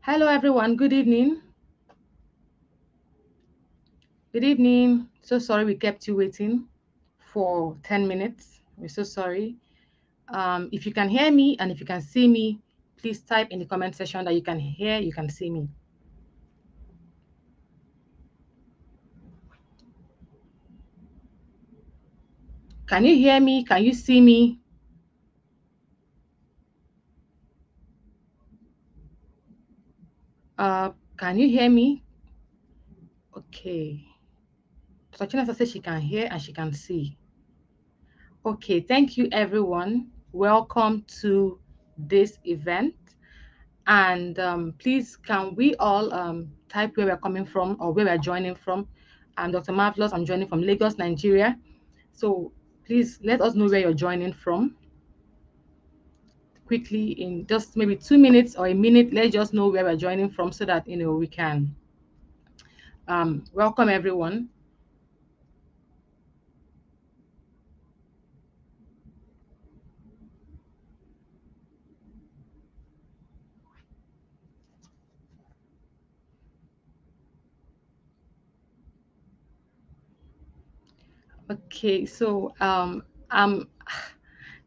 Hello, everyone. Good evening. Good evening. So sorry we kept you waiting for 10 minutes. We're so sorry. If you can hear me and if you can see me, please type in the comment section that you can hear, you can see me. Can you hear me? Can you see me? Can you hear me? Okay. So Chinasa says she can hear and she can see. Okay, thank you everyone. Welcome to this event. And please, can we all type where we're coming from or where we're joining from? I'm Dr. Marvellous. I'm joining from Lagos, Nigeria. So please let us know where you're joining from quickly in just maybe 2 minutes or a minute. Let's just know where we're joining from so that we can welcome everyone. Okay, so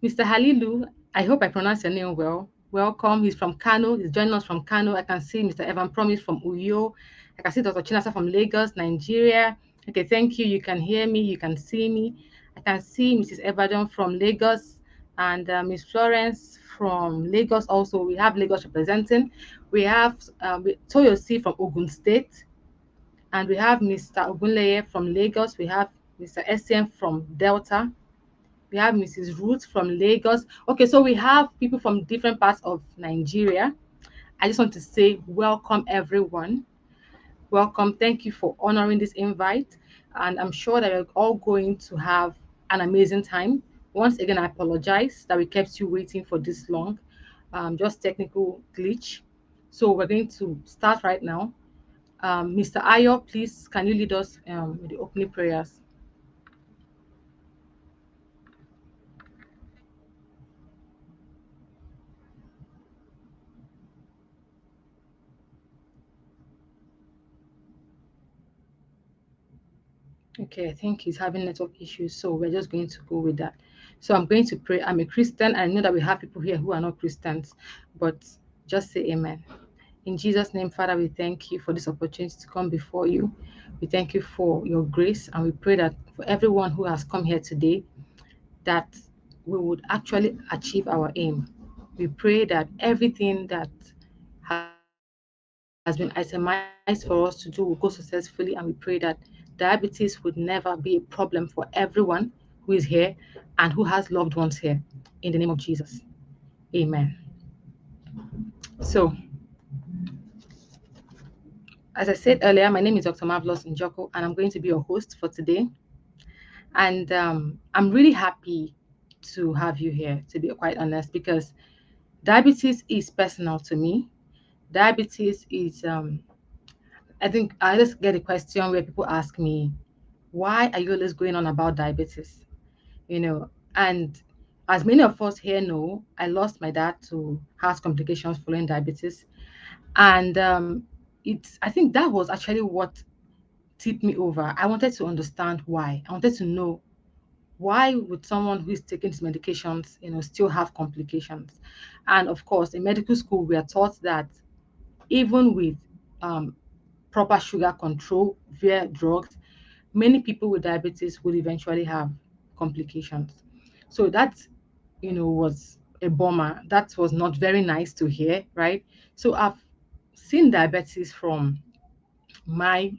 Mr. Halilu, I hope I pronounced your name well. Welcome. He's from Kano. He's joining us from Kano. I can see Mr. Evan Promise from Uyo. I can see Dr. Chinasa from Lagos, Nigeria. Okay, thank you. You can hear me. You can see me. I can see Mrs. Evadan from Lagos and Miss Florence from Lagos. Also, we have Lagos representing. We have Toyosi from Ogun State. And we have Mr. Ogunleye from Lagos. We have Mr. SCM from Delta. We have Mrs. Ruth from Lagos. Okay, so we have people from different parts of Nigeria. I just want to say welcome, everyone. Welcome. Thank you for honoring this invite. And I'm sure that we're all going to have an amazing time. Once again, I apologize that we kept you waiting for this long. Just technical glitch. So we're going to start right now. Mr. Ayo, please, can you lead us with the opening prayers? Okay, I think he's having network issues, so we're just going to go with that. So I'm going to pray. I'm a Christian. I know that we have people here who are not Christians, but just say amen. In Jesus' name, Father, we thank you for this opportunity to come before you. We thank you for your grace, and we pray that for everyone who has come here today, that we would actually achieve our aim. We pray that everything that has been itemized for us to do will go successfully, and we pray that diabetes would never be a problem for everyone who is here and who has loved ones here. In the name of Jesus. Amen. So, as I said earlier, my name is Dr. Marvellous Njoku, and I'm going to be your host for today. And I'm really happy to have you here, to be quite honest, because diabetes is personal to me. Diabetes is, I think I just get a question where people ask me, why are you always going on about diabetes? And as many of us here know, I lost my dad to heart complications following diabetes. And I think that was actually what tipped me over. I wanted to understand why. I wanted to know why would someone who is taking these medications, still have complications? And of course, in medical school, we are taught that even with um, proper sugar control via drugs, many people with diabetes would eventually have complications. So that, was a bummer. That was not very nice to hear, right? So I've seen diabetes from my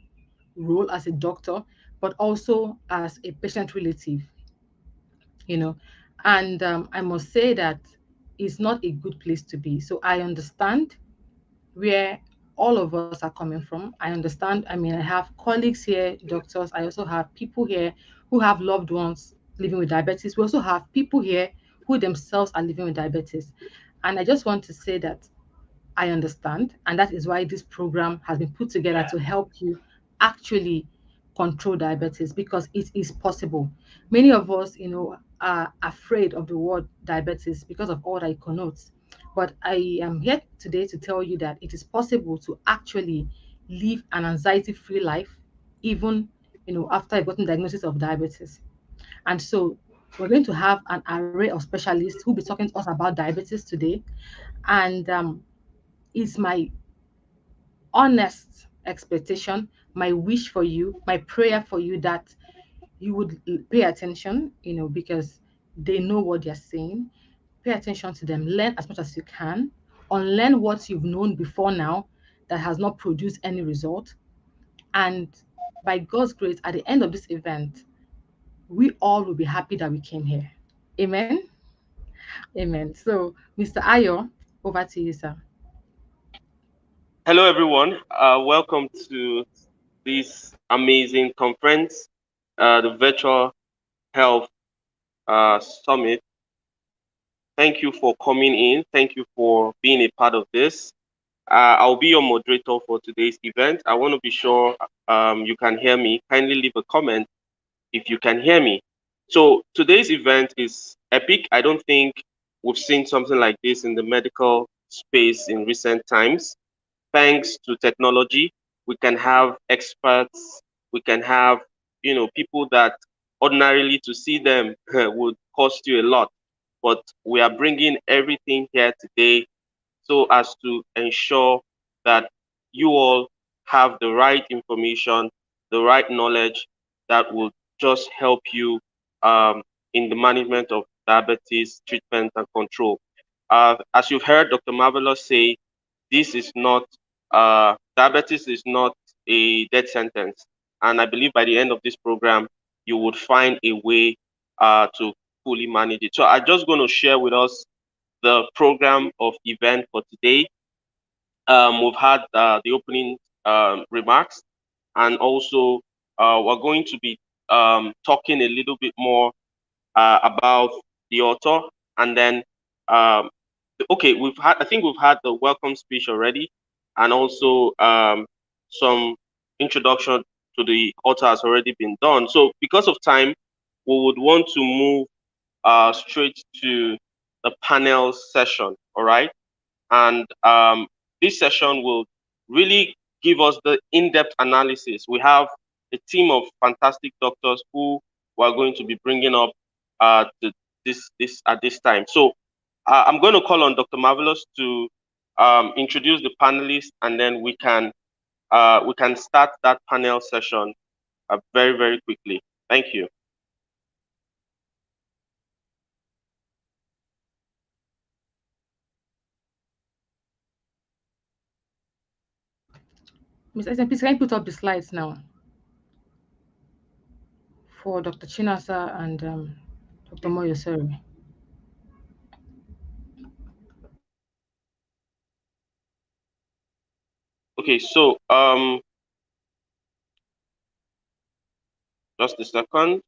role as a doctor, but also as a patient relative, you know. And I must say that it's not a good place to be. So I understand where all of us are coming from. I understand. I mean, I have colleagues here, doctors. I also have people here who have loved ones living with diabetes. We also have people here who themselves are living with diabetes. And I just want to say that I understand. And that is why this program has been put together to help you actually control diabetes because it is possible. Many of us, are afraid of the word diabetes because of all that it connotes. But I am here today to tell you that it is possible to actually live an anxiety-free life, even after I've gotten diagnosis of diabetes. And so we're going to have an array of specialists who'll be talking to us about diabetes today. And it's my honest expectation, my wish for you, my prayer for you that you would pay attention, because they know what they're saying. Pay attention to them, learn as much as you can, unlearn what you've known before now that has not produced any result. And by God's grace, at the end of this event, we all will be happy that we came here. Amen. Amen. So, Mr. Ayo, over to you, sir. Hello, everyone. Welcome to this amazing conference, the Virtual Health Summit. Thank you for coming in. Thank you for being a part of this. I'll be your moderator for today's event. I want to be sure you can hear me. Kindly leave a comment if you can hear me. So today's event is epic. I don't think we've seen something like this in the medical space in recent times. Thanks to technology, we can have experts, we can have, people that ordinarily to see them would cost you a lot. But we are bringing everything here today so as to ensure that you all have the right information, the right knowledge that will just help you in the management of diabetes, treatment, and control. As you've heard Dr. Marvellous say, this is not diabetes is not a death sentence, and I believe by the end of this program you would find a way to fully manage it. So I'm just going to share with us the program of event for today. We've had the opening remarks, and also we're going to be talking a little bit more about the author, and then um, okay, I think we've had the welcome speech already, and also some introduction to the author has already been done. So because of time, we would want to move straight to the panel session. All right, and this session will really give us the in-depth analysis. We have a team of fantastic doctors who we are going to be bringing up this at this time. So I'm going to call on Dr. Marvellous to introduce the panelists, and then we can start that panel session very, very quickly. Thank you. Mr. Essen, please can you put up the slides now for Dr. Chinasa and Dr. Moyo, sorry. Okay, so just a second.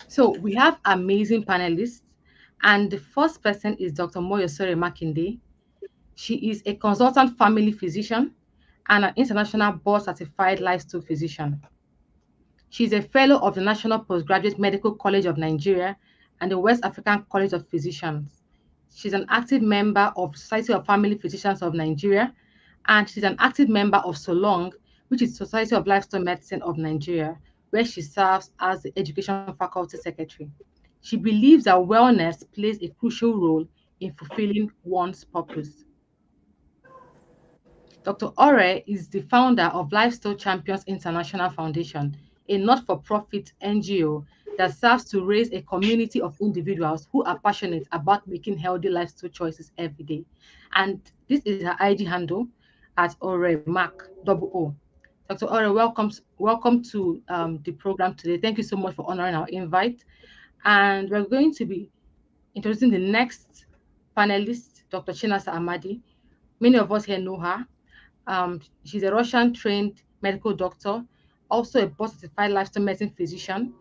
So we have amazing panelists, And the first person is Dr. Moyosore Makinde. She is a consultant family physician and an international board certified lifestyle physician. She is a fellow of the National Postgraduate Medical College of Nigeria and the West African College of Physicians. She's an active member of Society of Family Physicians of Nigeria, and she's an active member of SOLONG, which is Society of Livestock Medicine of Nigeria, where she serves as the Education Faculty Secretary. She believes that wellness plays a crucial role in fulfilling one's purpose. Dr. Ore is the founder of Lifestyle Champions International Foundation, a not for profit NGO that serves to raise a community of individuals who are passionate about making healthy lifestyle choices every day. And this is her IG handle at Ore Mark double O. Dr. Ore, welcome to the program today. Thank you so much for honoring our invite. And we're going to be introducing the next panelist, Dr. Chinasa Amadi. Many of us here know her. She's a Russian trained medical doctor, also a board certified lifestyle medicine physician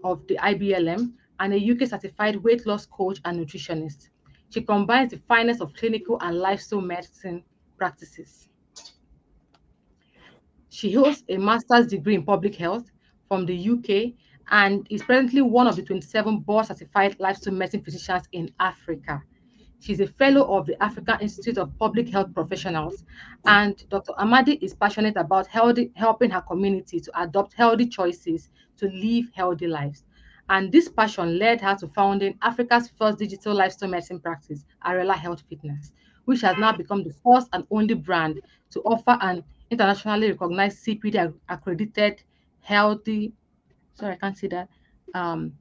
of the IBLM, and a UK certified weight loss coach and nutritionist. She combines the finest of clinical and lifestyle medicine practices. She holds a master's degree in public health from the UK and is presently one of the 27 board certified lifestyle medicine physicians in Africa. She's a fellow of the African Institute of Public Health Professionals, and Dr. Amadi is passionate about helping her community to adopt healthy choices to live healthy lives. And this passion led her to founding Africa's first digital lifestyle medicine practice, Arela Health Fitness, which has now become the first and only brand to offer an internationally recognized CPD accredited healthy, sorry, I can't see that, um,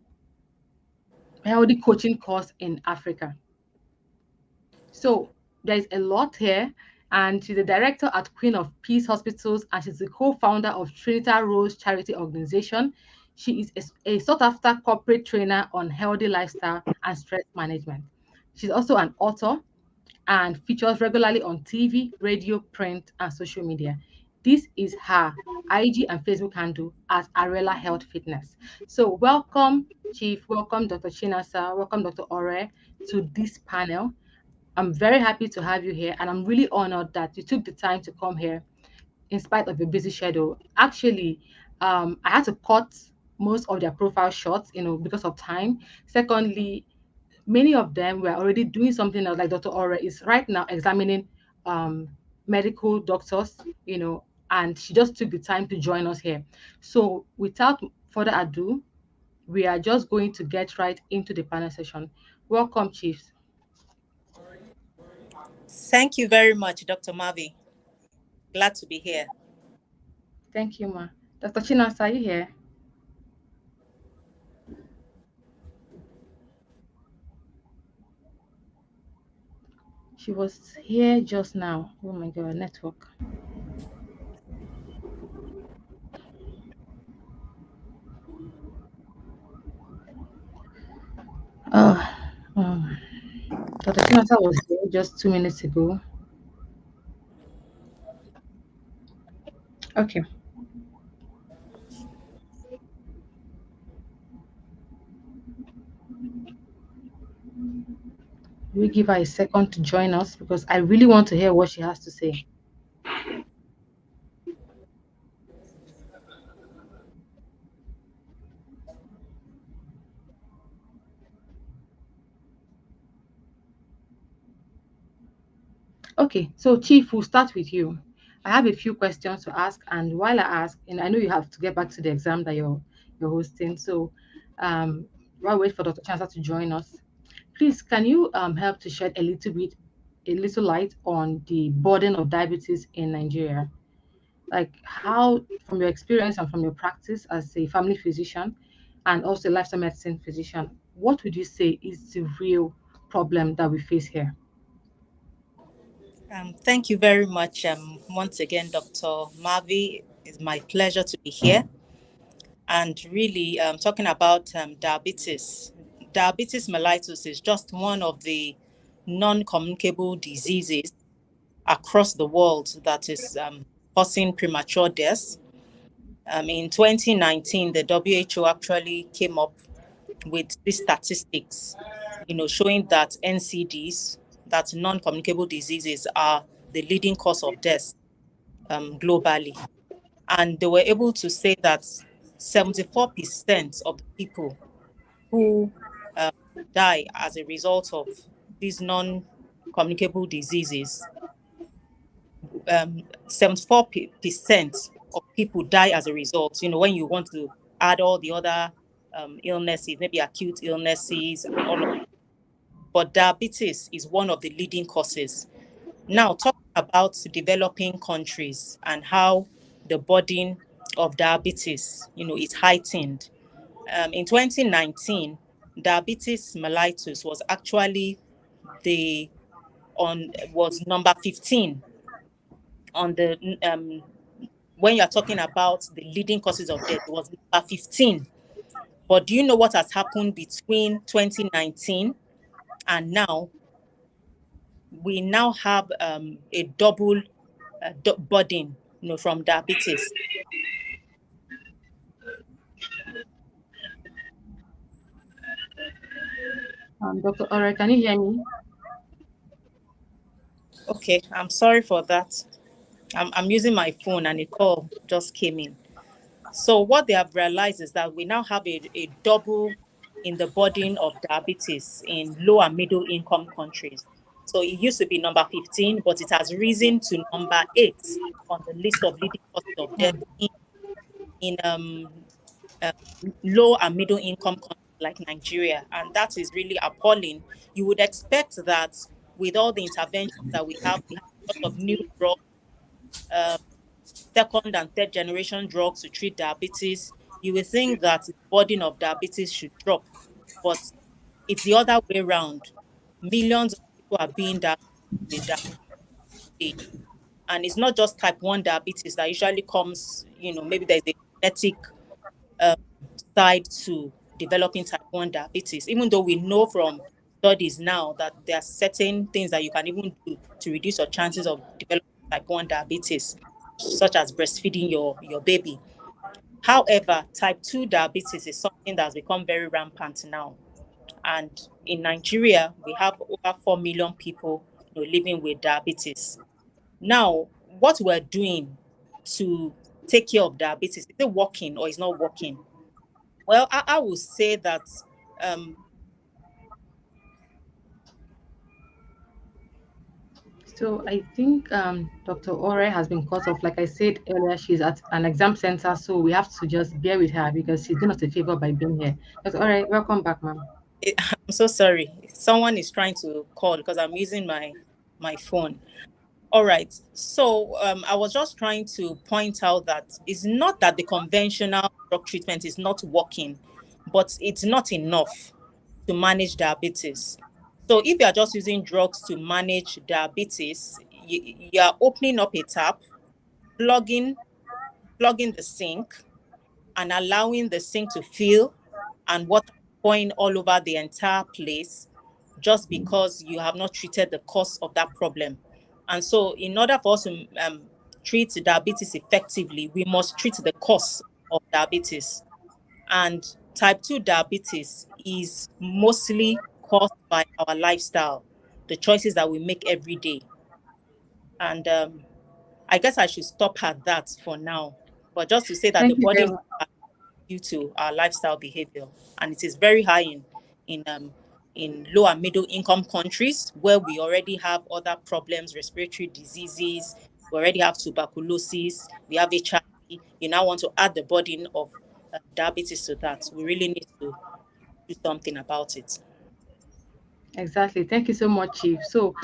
healthy coaching course in Africa. So there's a lot here, and she's the director at Queen of Peace Hospitals, and she's the co-founder of Trinita Rose Charity Organization. She is a sought-after corporate trainer on healthy lifestyle and stress management. She's also an author and features regularly on TV, radio, print, and social media. This is her IG and Facebook handle at Arela Health Fitness. So welcome, Chief. Welcome, Dr. Chinasa. Welcome, Dr. Ore, to this panel. I'm very happy to have you here, and I'm really honored that you took the time to come here in spite of your busy schedule. Actually, I had to cut most of their profile shots, because of time. Secondly, many of them were already doing something else, like Dr. Ora is right now examining um, medical doctors, and she just took the time to join us here. So, without further ado, we are just going to get right into the panel session. Welcome, Chiefs. Thank you very much, Dr. Mavi. Glad to be here. Thank you, Ma. Dr. Chinas, are you here? She was here just now. Oh my God, network. Oh, um, Dr. Chinasa was here just 2 minutes ago. Okay, we give her a second to join us because I really want to hear what she has to say. Okay, so Chief, we'll start with you. I have a few questions to ask, and while I ask, and I know you have to get back to the exam that you're hosting, so while we wait for Dr. Chansa to join us, please can you help to shed a little light on the burden of diabetes in Nigeria? Like how, from your experience and from your practice as a family physician and also a lifestyle medicine physician, what would you say is the real problem that we face here? Thank you very much once again, Dr. Mavi. It's my pleasure to be here. And really talking about diabetes. Diabetes mellitus is just one of the non-communicable diseases across the world that is causing premature deaths. In 2019, the WHO actually came up with these statistics showing that NCDs, that non-communicable diseases, are the leading cause of death globally. And they were able to say that 74% of the people who um, die as a result of these non-communicable diseases, 74% of people die as a result. When you want to add all the other illnesses, maybe acute illnesses and all of, but diabetes is one of the leading causes. Now, talking about developing countries and how the burden of diabetes, is heightened. In 2019, diabetes mellitus was actually the on was number 15 on the when you're talking about the leading causes of death. It was number 15. But do you know what has happened between 2019 and now? We now have a double burden, from diabetes. Dr. Ore, can you hear me? Okay, I'm sorry for that. I'm using my phone and a call just came in. So what they have realized is that we now have a double in the burden of diabetes in low and middle income countries. So it used to be number 15, but it has risen to number 8 on the list of leading causes of death Hmm. in uh, low and middle income countries like Nigeria. And that is really appalling. You would expect that with all the interventions that we have a lot of new drugs, um, second and third generation drugs to treat diabetes. You would think that the burden of diabetes should drop, but it's the other way around. Millions of people are being diagnosed with diabetes, and it's not just type 1 diabetes that usually comes, maybe there's a genetic um, side to developing type 1 diabetes, even though we know from studies now that there are certain things that you can even do to reduce your chances of developing type 1 diabetes, such as breastfeeding your baby. However, type 2 diabetes is something that's become very rampant now. And in Nigeria, we have over 4 million people, living with diabetes. Now, what we're doing to take care of diabetes, is it working or is not working? Well, I would say that um, So I think Dr. Ore has been cut off. Like I said earlier, she's at an exam center, so we have to just bear with her because she's doing us a favor by being here. Dr. Ore, welcome back, ma'am. I'm so sorry. Someone is trying to call because I'm using my phone. All right. So I was just trying to point out that it's not that the conventional drug treatment is not working, but it's not enough to manage diabetes. So if you are just using drugs to manage diabetes, you are opening up a tap, plugging plugging the sink, and allowing the sink to fill and water pouring all over the entire place just because you have not treated the cause of that problem. And so, in order for us to treat diabetes effectively, we must treat the cause of diabetes. And type 2 diabetes is mostly caused by our lifestyle, the choices that we make every day. And I guess I should stop at that for now. But just to say that the Thank you body very much. due to our lifestyle behavior, and it is very high in low and middle income countries where we already have other problems, respiratory diseases, we already have tuberculosis, we have HIV. You now want to add the burden of diabetes to that. We really need to do something about it. Exactly. Thank you so much, Chief. So,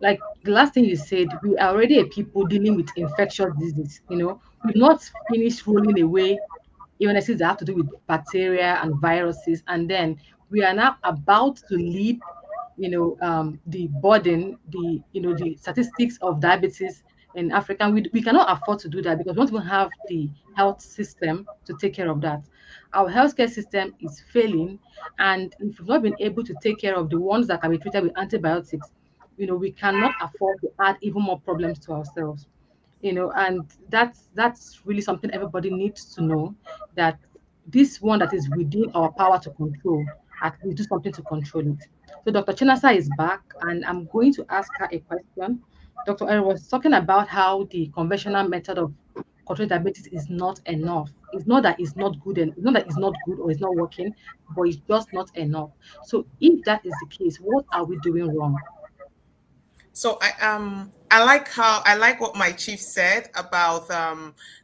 like the last thing you said, we are already a people dealing with infectious disease. We've not finished rolling away illnesses that have to do with bacteria and viruses. And then we are now about to lead, the burden, the statistics of diabetes in Africa. We cannot afford to do that because we don't even have the health system to take care of that. Our healthcare system is failing, and if we've not been able to take care of the ones that can be treated with antibiotics, we cannot afford to add even more problems to ourselves. And that's really something everybody needs to know, that this one that is within our power to control. at least do something to control it. So Dr. Chinasa is back, and I'm going to ask her a question. Dr. Eri was talking about how the conventional method of controlling diabetes is not enough. It's not that it's not good, and it's not that it's not good or it's not working, but it's just not enough. So if that is the case, what are we doing wrong? So I like what my chief said about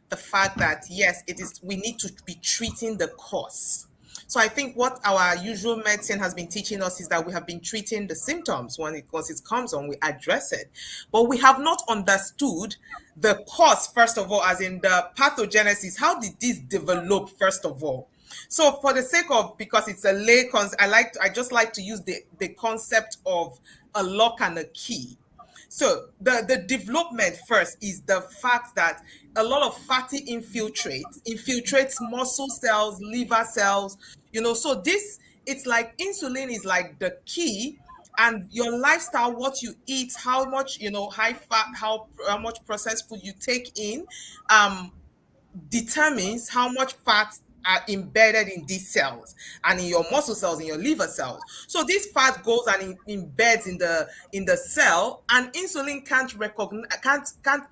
the fact that yes, it is we need to be treating the cause. So I think what our usual medicine has been teaching us is that we have been treating the symptoms when it once it comes on, we address it. But we have not understood the cause, first of all, as in the pathogenesis. How did this develop, first of all? So for the sake of, because it's a lay I just like to use the concept of a lock and a key. So the development first is the fact that a lot of fatty infiltrates muscle cells, liver cells, so this, it's like insulin is like the key, and your lifestyle, what you eat, how much, high fat, how much processed food you take in, um determines how much fat are embedded in these cells and in your muscle cells, in your liver cells. So this fat goes and embeds in the cell, and insulin can't recognize, can't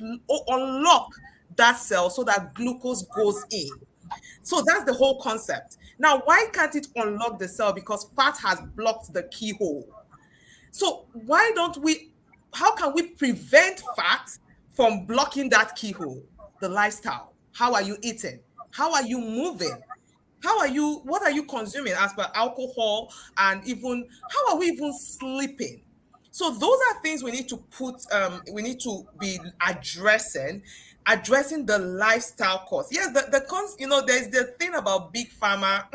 unlock that cell so that glucose goes in. So that's the whole concept. Now, why can't it unlock the cell? Because fat has blocked the keyhole. So why don't we, how can we prevent fat from blocking that keyhole? The lifestyle. How are you eating? How are you moving? What are you consuming as per alcohol, and even, how are we even sleeping? So those are things we need to we need to be addressing the lifestyle cost. Yes, there's the thing about big pharma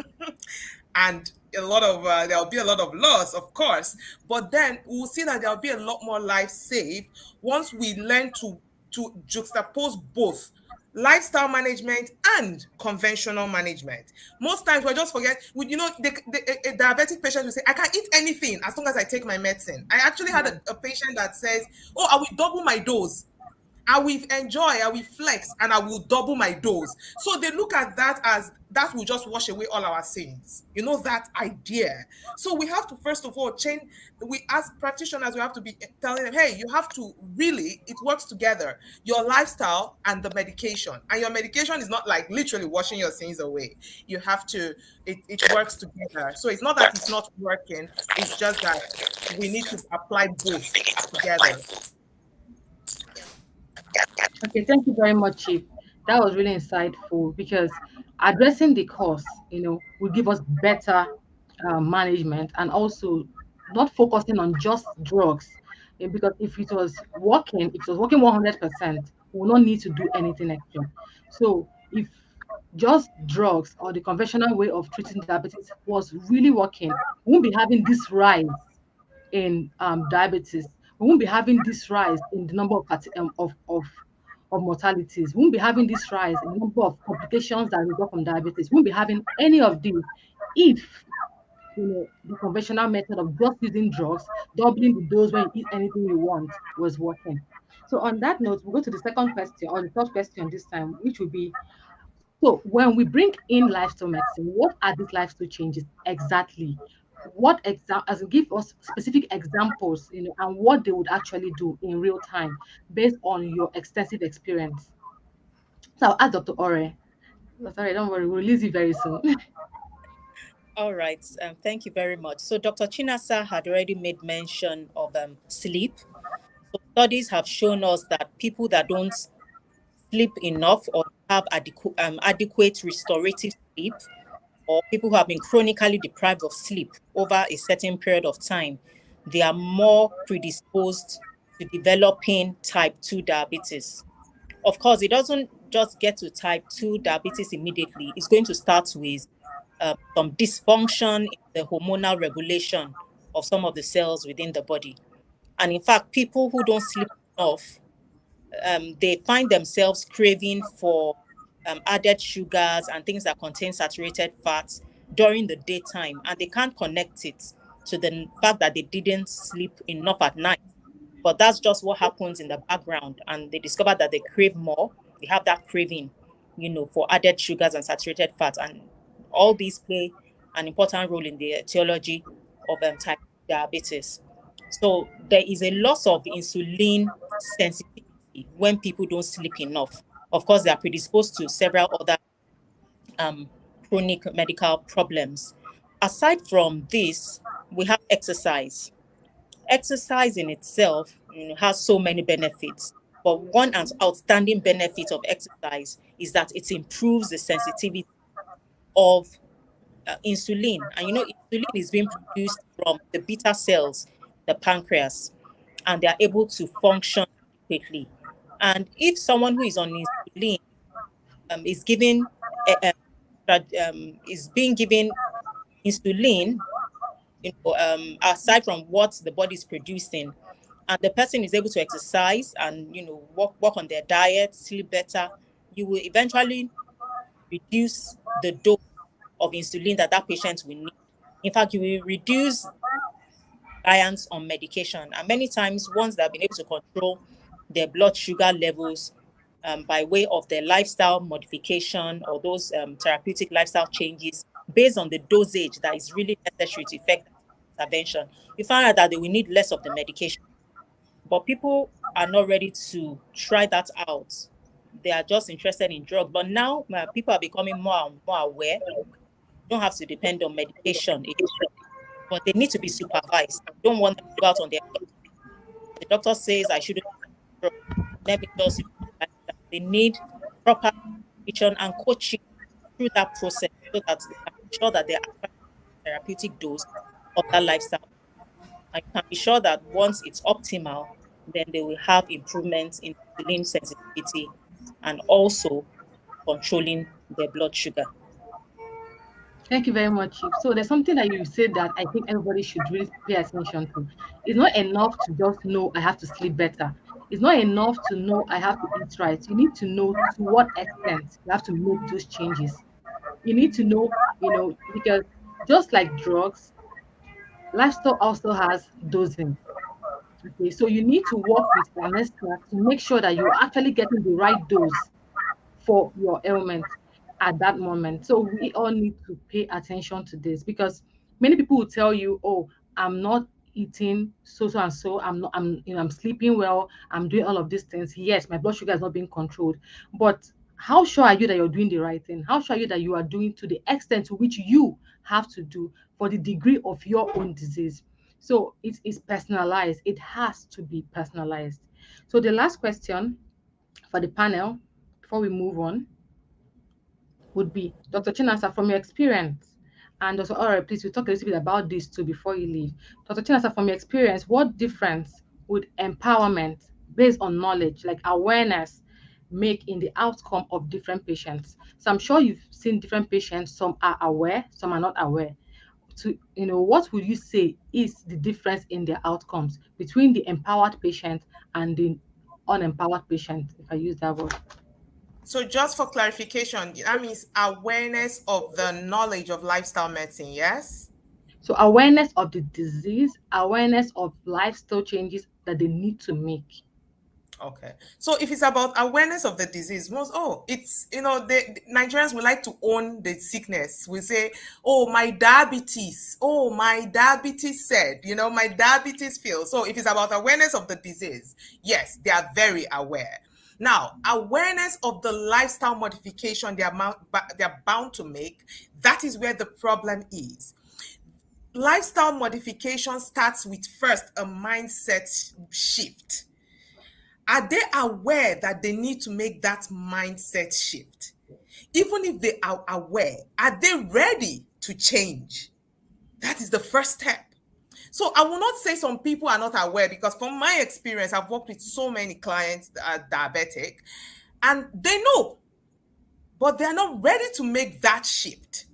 and a lot of there'll be a lot of loss, of course, but then we'll see that there'll be a lot more lives saved once we learn to juxtapose both lifestyle management and conventional management. Most times we just forget, a diabetic patient will say, I can eat anything as long as I take my medicine. I actually had a patient that says, oh, I will double my dose. I will enjoy, I will flex, and I will double my dose. So they look at that as that will just wash away all our sins. That idea. So we have to, first of all, change. We, as practitioners, we have to be telling them, hey, you have to really, it works together. Your lifestyle and the medication. And your medication is not like literally washing your sins away. You have to, it works together. So it's not that it's not working, it's just that we need to apply both together. Okay, thank you very much, Chief. That was really insightful because addressing the cause, will give us better management, and also not focusing on just drugs. Because if it was working 100%, we will not need to do anything extra. So if just drugs or the conventional way of treating diabetes was really working, we won't be having this rise in diabetes. We won't be having this rise in the number of mortalities. We won't be having this rise in the number of complications that result from diabetes. We won't be having any of these if the conventional method of just using drugs, doubling the dose when you eat anything you want, was working. So on that note, we'll go to the second question, or the third question this time, which will be, so when we bring in lifestyle medicine, what are these lifestyle changes exactly? As in give us specific examples, and what they would actually do in real time based on your extensive experience. So I'll ask Dr. Ore. Sorry, don't worry, we'll release you very soon. All right. Thank you very much. So Dr. Chinasa had already made mention of sleep. So studies have shown us that people that don't sleep enough or have adequate restorative sleep, or people who have been chronically deprived of sleep over a certain period of time, they are more predisposed to developing type 2 diabetes. Of course, it doesn't just get to type 2 diabetes immediately. It's going to start with some dysfunction in the hormonal regulation of some of the cells within the body. And in fact, people who don't sleep enough, they find themselves craving for added sugars and things that contain saturated fats during the daytime, and they can't connect it to the fact that they didn't sleep enough at night. But that's just what happens in the background, and they discover that they crave more. They have that craving, for added sugars and saturated fats, and all these play an important role in the etiology of type 2 diabetes. So there is a loss of insulin sensitivity when people don't sleep enough. Of course, they are predisposed to several other um, chronic medical problems. Aside from this, we have exercise. Exercise in itself, has so many benefits, but one outstanding benefit of exercise is that it improves the sensitivity of insulin. And insulin is being produced from the beta cells, the pancreas, and they are able to function adequately. And if someone who is on insulin is given is being given insulin, aside from what the body is producing, and the person is able to exercise and work on their diet, sleep better, you will eventually reduce the dose of insulin that patient will need. In fact, you will reduce reliance on medication. And many times, ones that have been able to control their blood sugar levels by way of their lifestyle modification or those therapeutic lifestyle changes based on the dosage that is really necessary to effect that intervention, you find out that they will need less of the medication. But people are not ready to try that out. They are just interested in drugs. But now people are becoming more and more aware. You don't have to depend on medication, but they need to be supervised. You don't want them to go out on their own. The doctor says I shouldn't drug. Let me just they need proper supervision and coaching through that process so that they can be sure that they're actually therapeutic dose of that lifestyle. And you can be sure that once it's optimal, then they will have improvements in insulin sensitivity and also controlling their blood sugar. Thank you very much, Chief. So there's something that you said that I think everybody should really pay attention to. It's not enough to just know I have to sleep better. It's not enough to know I have to eat right. You need to know to what extent you have to make those changes. You need to know, because just like drugs, lifestyle also has dosing. Okay, so you need to work with your to make sure that you're actually getting the right dose for your ailment at that moment. So we all need to pay attention to this because many people will tell you, "Oh, I'm not eating so and so. I'm not. I'm sleeping well. I'm doing all of these things. Yes, my blood sugar is not being controlled, but." How sure are you that you're doing the right thing? How sure are you that you are doing to the extent to which you have to do for the degree of your own disease? So it is personalized. It has to be personalized. So the last question for the panel before we move on would be Dr. Chinasa, from your experience, and Dr. Ora, please, we talk a little bit about this too before you leave. Dr. Chinasa, from your experience, what difference would empowerment based on knowledge, like awareness, make in the outcome of different patients? So I'm sure you've seen different patients, some are aware, some are not aware. To what would you say is the difference in their outcomes between the empowered patient and the unempowered patient, if I use that word? So just for clarification, that means awareness of the knowledge of lifestyle medicine, yes? So awareness of the disease, awareness of lifestyle changes that they need to make. Okay. So if it's about awareness of the disease, it's, the Nigerians would like to own the sickness. We say, oh, my diabetes. Oh, my diabetes said, my diabetes feels. So if it's about awareness of the disease, yes, they are very aware. Now, awareness of the lifestyle modification they're bound to make, that is where the problem is. Lifestyle modification starts with first a mindset shift. Are they aware that they need to make that mindset shift? Even if they are aware, are they ready to change? That is the first step. So I will not say some people are not aware because from my experience, I've worked with so many clients that are diabetic and they know, but they're not ready to make that shift.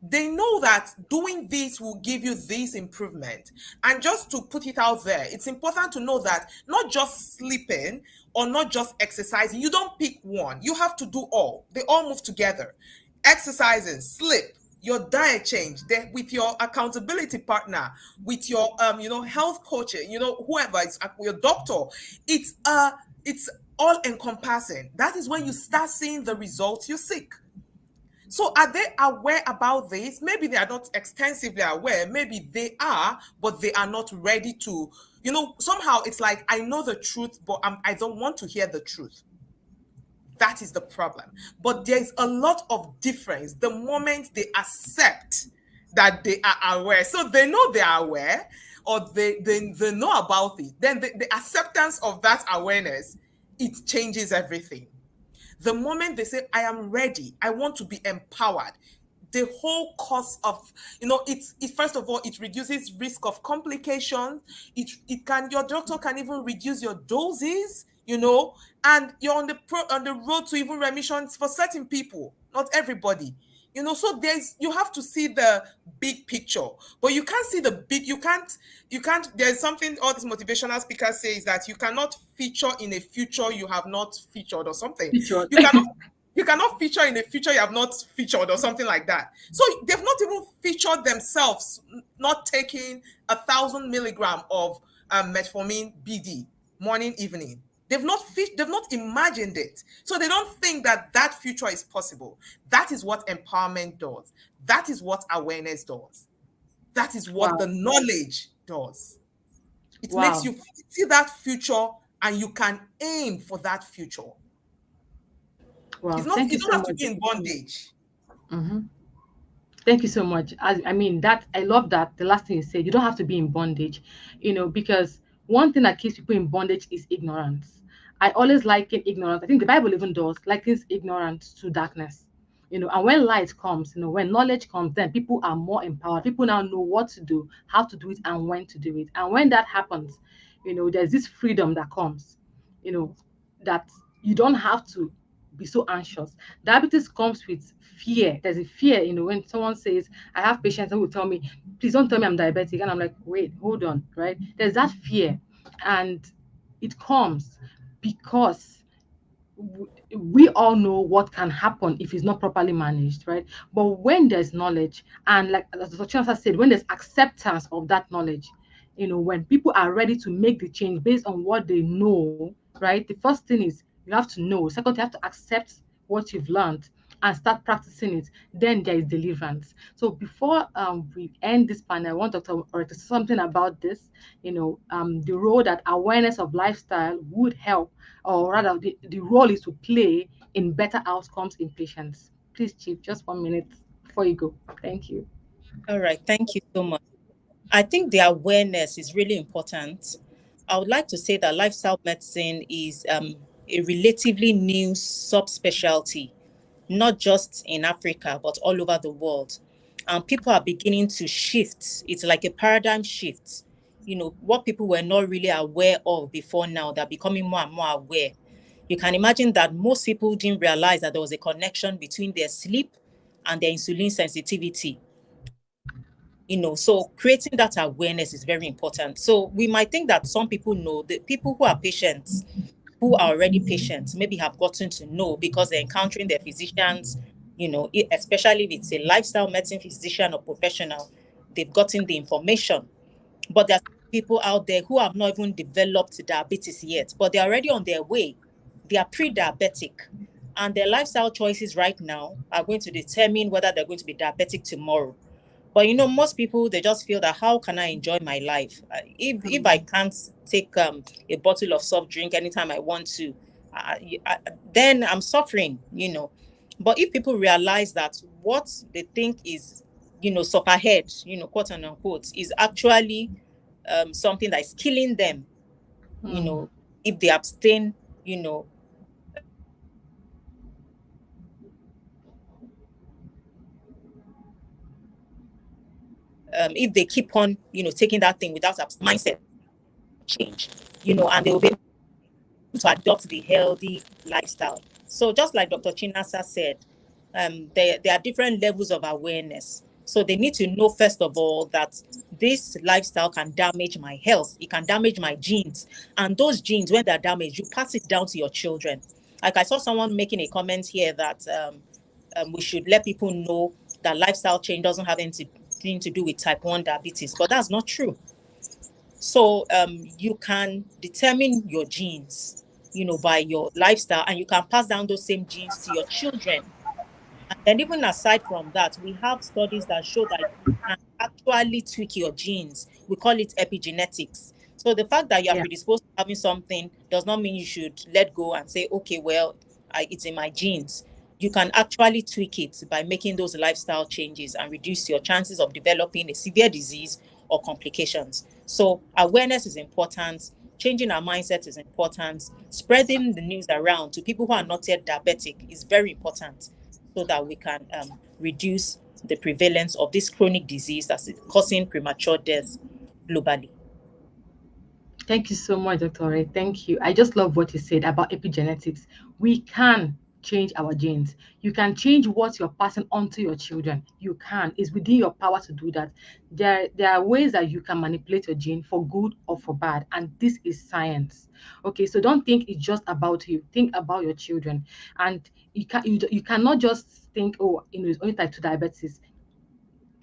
They know that doing this will give you this improvement. And just to put it out there, it's important to know that not just sleeping or not just exercising, you don't pick one. You have to do all. They all move together. Exercising, sleep, your diet change, with your accountability partner, with your health coach, whoever, it's your doctor. It's all encompassing. That is when you start seeing the results you seek. So are they aware about this? Maybe they are not extensively aware. Maybe they are, but they are not ready to, somehow it's like, I know the truth, but I don't want to hear the truth. That is the problem. But there's a lot of difference the moment they accept that they are aware. So they know they are aware, or they know about it. Then the acceptance of that awareness, it changes everything. The moment they say, I am ready, I want to be empowered, the whole cost of, it first of all, it reduces risk of complications. It can, your doctor can even reduce your doses, and you're on the road to even remissions for certain people, not everybody. So you have to see the big picture, but you can't see the big, you can't, there's something all these motivational speakers say, is that you cannot feature in a future you have not featured, or something. Featured. You cannot feature in a future you have not featured, or something like that. So they've not even featured themselves not taking 1,000 milligram of metformin BD morning, evening. They've not imagined it. So they don't think that that future is possible. That is what empowerment does. That is what awareness does. That is what the Wow. knowledge does. It makes Wow. you see that future, and you can aim for that future. Wow. It's not, Thank you you don't so have to much. be in bondage. Mm-hmm. Thank you so much. I mean, that I love that the last thing you said, you don't have to be in bondage, because one thing that keeps people in bondage is ignorance. I always liken ignorance. I think the Bible even does likens ignorance to darkness. And when light comes, when knowledge comes, then people are more empowered. People now know what to do, how to do it, and when to do it. And when that happens, there's this freedom that comes, you know, that you don't have to be so anxious. Diabetes comes with fear. There's a fear, when someone says, I have patients who will tell me, please don't tell me I'm diabetic. And I'm like, wait, hold on, right? There's that fear. And it comes because we all know what can happen if it's not properly managed, right? But when there's knowledge, and like as the Chancellor said, when there's acceptance of that knowledge, when people are ready to make the change based on what they know, right? The first thing is you have to know. Second, you have to accept what you've learned and start practicing it. Then there is deliverance. So before we end this panel, I want Dr. Or to say something about this, the role that awareness of lifestyle would help, or rather the role is to play in better outcomes in patients. Please, Chief, just 1 minute before you go. Thank you. All right, thank you so much. I think the awareness is really important. I would like to say that lifestyle medicine is a relatively new subspecialty, not just in Africa, but all over the world. And people are beginning to shift. It's like a paradigm shift. What people were not really aware of before now, they're becoming more and more aware. You can imagine that most people didn't realize that there was a connection between their sleep and their insulin sensitivity. So creating that awareness is very important. So we might think that some people know, the people who are patients, who are already patients, maybe have gotten to know because they're encountering their physicians, especially if it's a lifestyle medicine physician or professional, they've gotten the information. But there's people out there who have not even developed diabetes yet, but they're already on their way. They are pre-diabetic. And their lifestyle choices right now are going to determine whether they're going to be diabetic tomorrow. But most people, they just feel that, how can I enjoy my life? If I can't take a bottle of soft drink anytime I want to, then I'm suffering. But if people realize that what they think is, suffer ahead, quote and unquote, is actually something that is killing them, you Mm. know, if they abstain, you know, if they keep on, taking that thing without mindset change, and they will be to adopt the healthy lifestyle. So just like Dr. Chinasa said, there are different levels of awareness. So they need to know, first of all, that this lifestyle can damage my health. It can damage my genes. And those genes, when they're damaged, you pass it down to your children. Like I saw someone making a comment here that we should let people know that lifestyle change doesn't have anything to do with type 1 diabetes, but that's not true. So you can determine your genes, by your lifestyle, and you can pass down those same genes to your children. And then even aside from that, we have studies that show that you can actually tweak your genes. We call it epigenetics. So the fact that you are Yeah. predisposed to having something does not mean you should let go and say, okay, well, it's in my genes. You can actually tweak it by making those lifestyle changes and reduce your chances of developing a severe disease or complications. So awareness is important. Changing our mindset is important. Spreading the news around to people who are not yet diabetic is very important so that we can reduce the prevalence of this chronic disease that's causing premature death globally. Thank you so much, Dr. Ray. Thank you. I just love what you said about epigenetics. We can change our genes. You can change what you're passing on to your children. You can. It's within your power to do that. There are ways that you can manipulate your gene for good or for bad. And this is science. Okay, so don't think it's just about you. Think about your children. And you cannot just think, oh, it's only type 2 diabetes.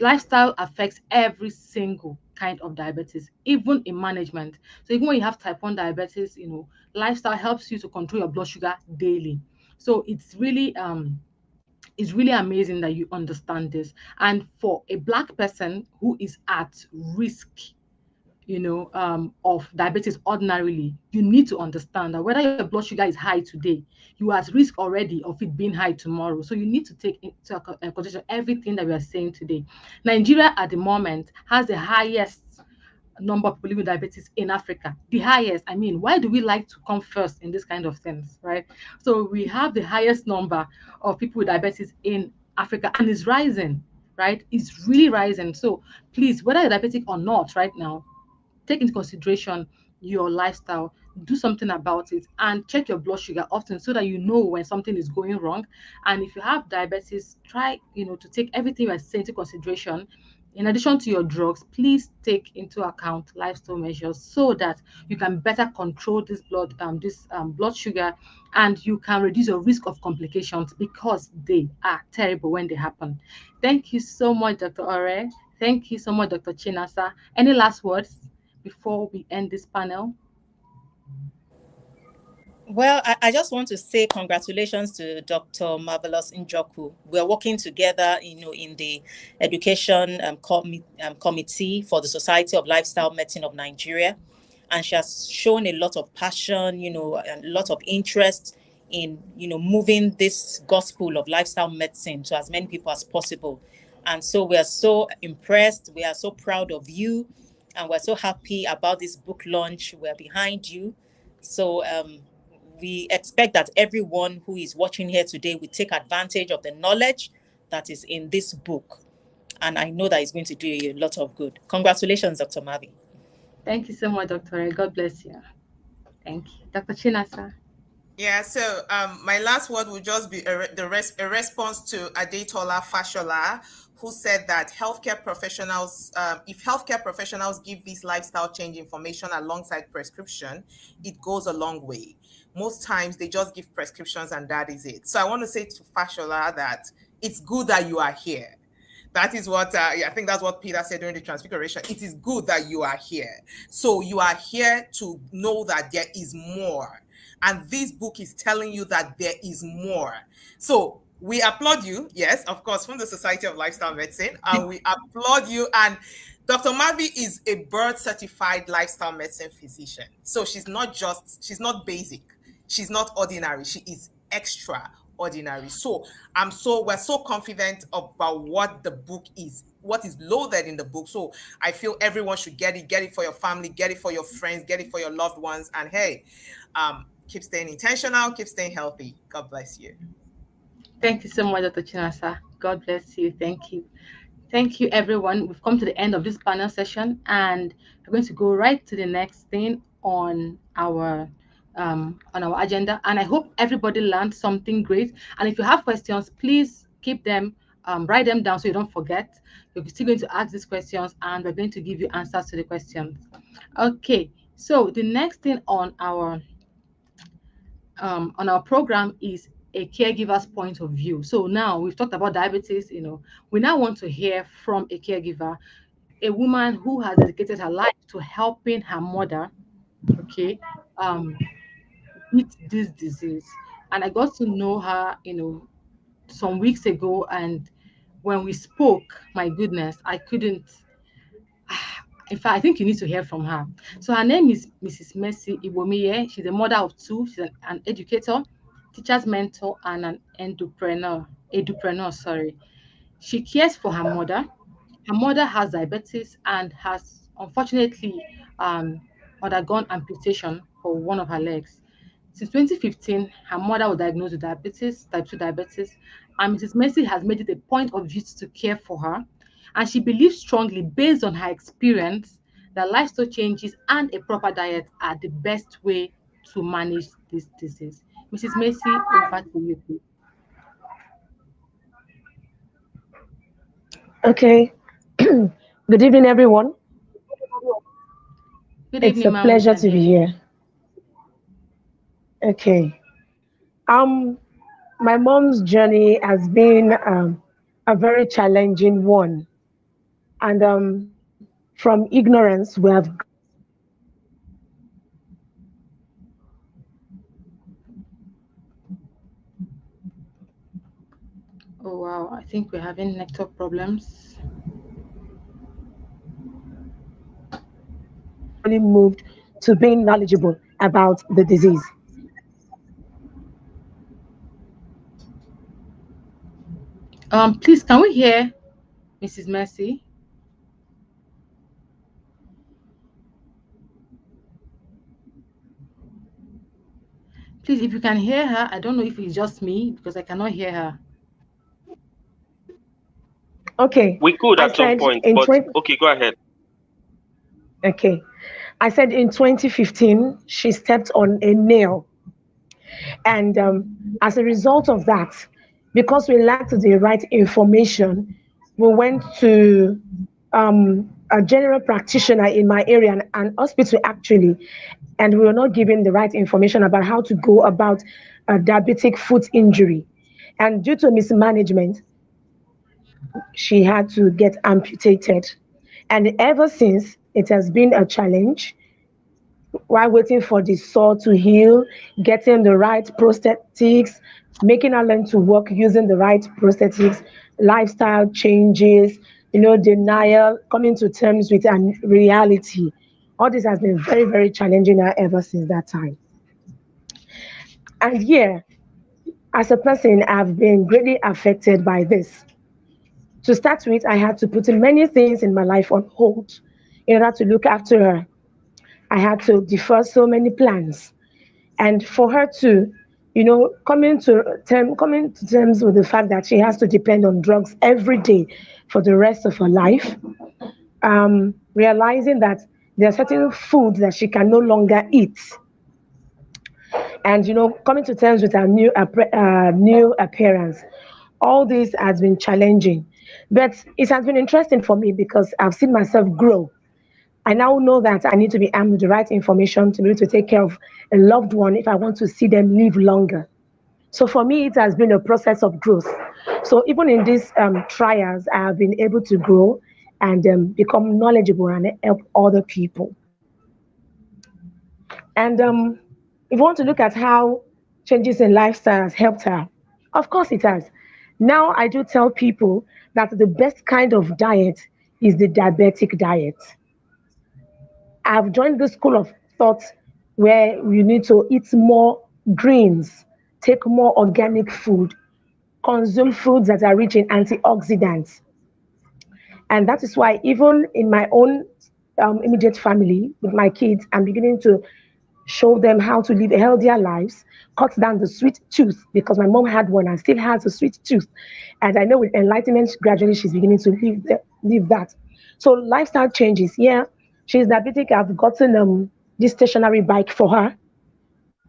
Lifestyle affects every single kind of diabetes, even in management. So even when you have type 1 diabetes, lifestyle helps you to control your blood sugar daily. So it's really amazing that you understand this. And for a black person who is at risk, of diabetes ordinarily, you need to understand that whether your blood sugar is high today, you are at risk already of it being high tomorrow. So you need to take into consideration everything that we are saying today. Nigeria at the moment has the highest number of people living with diabetes in Africa. The highest. I mean, why do we like to come first in this kind of things, right? So we have the highest number of people with diabetes in Africa, and it's rising, right? It's really rising. So please, whether you're diabetic or not right now, take into consideration your lifestyle, do something about it, and check your blood sugar often so that you know when something is going wrong. And if you have diabetes, try to take everything we're saying into consideration. In addition to your drugs, please take into account lifestyle measures so that you can better control this blood sugar, and you can reduce your risk of complications because they are terrible when they happen. Thank you so much, Dr. Ore. Thank you so much, Dr. Chinasa. Any last words before we end this panel? Well, I just want to say congratulations to Dr. Marvellous Njoku. We're working together, in the education committee for the Society of Lifestyle Medicine of Nigeria. And she has shown a lot of passion, and a lot of interest in, moving this gospel of lifestyle medicine to as many people as possible. And so we are so impressed. We are so proud of you. And we're so happy about this book launch. We're behind you. So we expect that everyone who is watching here today will take advantage of the knowledge that is in this book. And I know that it's going to do you a lot of good. Congratulations, Dr. Mavi. Thank you so much, Dr. God bless you. Thank you. Dr. Chinasa. Yeah, so my last word will just be a response to Adetola Fashola, who said that healthcare professionals, if healthcare professionals give this lifestyle change information alongside prescription, it goes a long way. Most times they just give prescriptions and that is it. So I want to say to Fashola that it's good that you are here. That is what I think that's what Peter said during the transfiguration. It is good that you are here. So you are here to know that there is more. And this book is telling you that there is more. So we applaud you, yes, of course, from the Society of Lifestyle Medicine. And we applaud you. And Dr. Mavi is a board certified lifestyle medicine physician. So she's not basic. She's not ordinary. She is extraordinary. So we're so confident about what the book is, what is loaded in the book. So I feel everyone should get it for your family, get it for your friends, get it for your loved ones. And hey, keep staying intentional, keep staying healthy. God bless you. Thank you so much, Dr. Chinasa. God bless you. Thank you. Thank you, everyone. We've come to the end of this panel session, and we're going to go right to the next thing on our agenda. And I hope everybody learned something great. And if you have questions, please keep them, write them down so you don't forget. We're still going to ask these questions, and we're going to give you answers to the questions. Okay. So the next thing on our program is a caregiver's point of view. So now we've talked about diabetes, we now want to hear from a caregiver, a woman who has dedicated her life to helping her mother, okay, beat this disease. And I got to know her, some weeks ago, and when we spoke, my goodness, I couldn't. In fact, I think you need to hear from her. So her name is Mrs. Mercy Iwomiye. She's a mother of two. She's an educator, teacher's mentor, and an entrepreneur. Edupreneur, sorry. She cares for her mother. Her mother has diabetes and has unfortunately um, undergone amputation for one of her legs. Since 2015, her mother was diagnosed with diabetes, type 2 diabetes, and Mrs. Mercy has made it a point of view to care for her. And she believes strongly, based on her experience, that lifestyle changes and a proper diet are the best way to manage this disease. Mrs. Mercy, over to you, please. Okay. Good evening, everyone. Good It's evening, a ma'am. We pleasure can to hear be you. here. Okay. Um, my mom's journey has been a very challenging one, and from ignorance, we have grown to knowledge. And Oh, wow. I think we're having network problems. slowly moved to being knowledgeable about the disease. Please, can we hear Mrs. Mercy? Please, if you can hear her, I don't know if it's just me because I cannot hear her. Okay. We could I at some said point, in but 20, okay, go ahead. okay. I said in 2015, she stepped on a nail. And as a result of that, because we lacked the right information, we went to a general practitioner in my area, an hospital actually, and we were not given the right information about how to go about a diabetic foot injury. And due to mismanagement, she had to get amputated. And ever since, it has been a challenge while waiting for the sore to heal, getting the right prosthetics, making her learn to walk using the right prosthetics, lifestyle changes, denial, coming to terms with a reality. All this has been very, very challenging her ever since that time. And yeah, as a person, I've been greatly affected by this. To start with, I had to put many things in my life on hold in order to look after her. I had to defer so many plans, and for her to coming to terms with the fact that she has to depend on drugs every day for the rest of her life, realizing that there are certain foods that she can no longer eat, and coming to terms with her new appearance. All this has been challenging, but it has been interesting for me because I've seen myself grow. I now know that I need to be armed with the right information to be able to take care of a loved one if I want to see them live longer. So for me, it has been a process of growth. So even in these trials, I have been able to grow and become knowledgeable and help other people. And if you want to look at how changes in lifestyle has helped her, of course it has. Now I do tell people that the best kind of diet is the diabetic diet. I've joined the school of thought where you need to eat more greens, take more organic food, consume foods that are rich in antioxidants. And that is why, even in my own immediate family with my kids, I'm beginning to show them how to live healthier lives, cut down the sweet tooth because my mom had one and still has a sweet tooth. And I know with enlightenment, gradually she's beginning to leave that. So lifestyle changes. Yeah, she's diabetic. I've gotten this stationary bike for her,